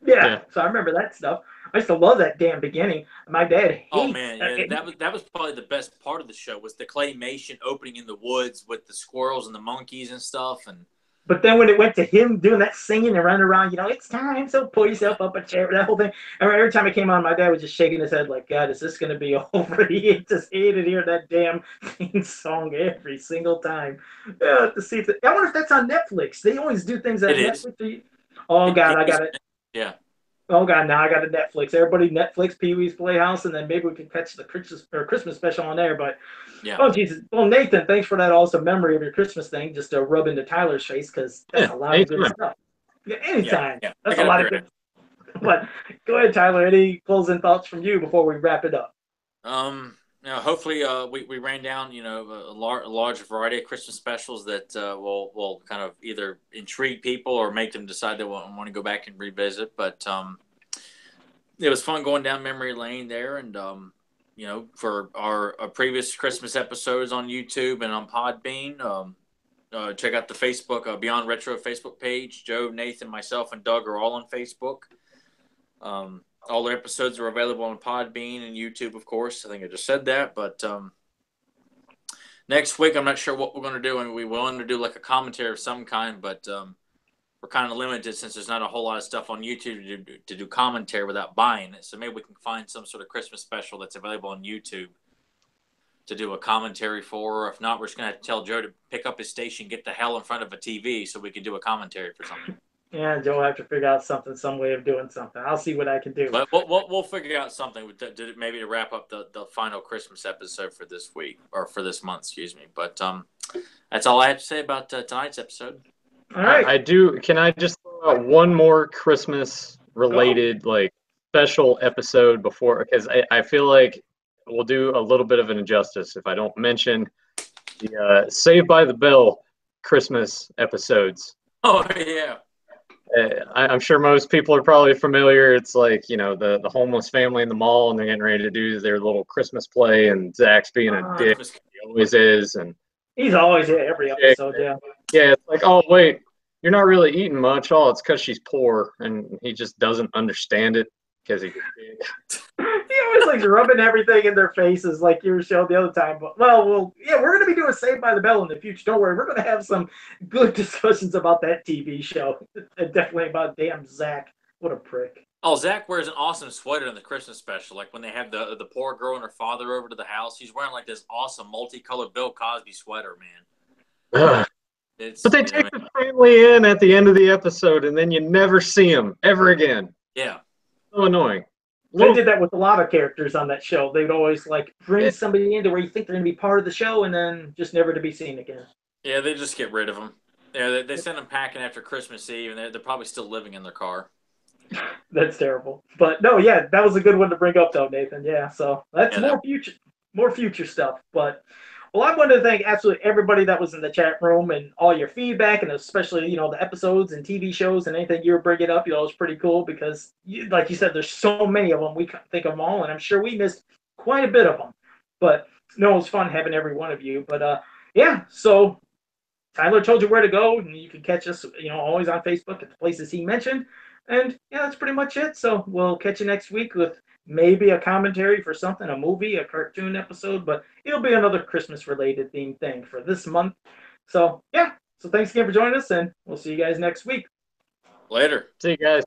Yeah, so I remember that stuff. I used to love that damn beginning. My dad that was probably the best part of the show was the claymation opening in the woods with the squirrels and the monkeys and stuff. But then when it went to him doing that singing and running around, it's time, so pull yourself up a chair, that whole thing. And every time it came on, my dad was just shaking his head like, God, is this going to be over? He just hated hearing that damn theme song every single time. Yeah, to see if I wonder if that's on Netflix. They always do things on Netflix. Oh, God, I got it. Yeah. Oh, God, now I got a Netflix. Everybody Netflix Pee-wee's Playhouse, and then maybe we can catch the Christmas special on there. But, oh, Jesus. Well, Nathan, thanks for that awesome memory of your Christmas thing, just to rub into Tyler's face, because that's a lot of good stuff. Yeah, anytime. Yeah. That's a lot of good stuff. But go ahead, Tyler. Any closing thoughts from you before we wrap it up? Hopefully we ran down, a large variety of Christmas specials that will kind of either intrigue people or make them decide they want to go back and revisit. But it was fun going down memory lane there. And, for our previous Christmas episodes on YouTube and on Podbean, check out the Facebook, Beyond Retro Facebook page. Joe, Nathan, myself, and Doug are all on Facebook. All the episodes are available on Podbean and YouTube, of course. I think I just said that. But next week, I'm not sure what we're going to do. And we want to do like a commentary of some kind, but we're kind of limited since there's not a whole lot of stuff on YouTube to do commentary without buying it. So maybe we can find some sort of Christmas special that's available on YouTube to do a commentary for. Or if not, we're just going to have to tell Joe to pick up his station, get the hell in front of a TV so we can do a commentary for something. Yeah, Joe will have to figure out some way of doing something. I'll see what I can do. But we'll figure out something maybe to wrap up the final Christmas episode for this week, or for this month, excuse me. But that's all I have to say about tonight's episode. All right. I do. Can I just throw out one more Christmas-related special episode before? Because I feel like we'll do a little bit of an injustice if I don't mention the Saved by the Bell Christmas episodes. Oh, yeah. I'm sure most people are probably familiar. It's like, the homeless family in the mall, and they're getting ready to do their little Christmas play, and Zach's being a dick. He always is. And he's always here every episode, yeah. Yeah, it's like, oh, wait, you're not really eating much. Oh, it's because she's poor, and he just doesn't understand it because he's He always likes rubbing everything in their faces like you showed the other time. But we're going to be doing Saved by the Bell in the future. Don't worry, we're going to have some good discussions about that TV show. Definitely about damn Zach. What a prick. Oh, Zach wears an awesome sweater in the Christmas special. Like when they have the poor girl and her father over to the house, he's wearing like this awesome multicolored Bill Cosby sweater, man. But they take the family in at the end of the episode, and then you never see them ever again. Yeah. So annoying. They did that with a lot of characters on that show. They would always bring somebody into where you think they're going to be part of the show, and then just never to be seen again. Yeah, they just get rid of them. Yeah, they send them packing after Christmas Eve, and they're probably still living in their car. That's terrible. But no, yeah, that was a good one to bring up, though, Nathan. Yeah, so that's more future stuff. But well, I wanted to thank absolutely everybody that was in the chat room and all your feedback, and especially, the episodes and TV shows and anything you were bringing up. It was pretty cool because, like you said, there's so many of them. We can't think of them all, and I'm sure we missed quite a bit of them. But no, it was fun having every one of you. But yeah, so Tyler told you where to go, and you can catch us, always on Facebook at the places he mentioned. And yeah, that's pretty much it. So we'll catch you next week with maybe a commentary for something, a movie, a cartoon episode, but it'll be another Christmas-related themed thing for this month. So, yeah. So thanks again for joining us, and we'll see you guys next week. Later. See you guys.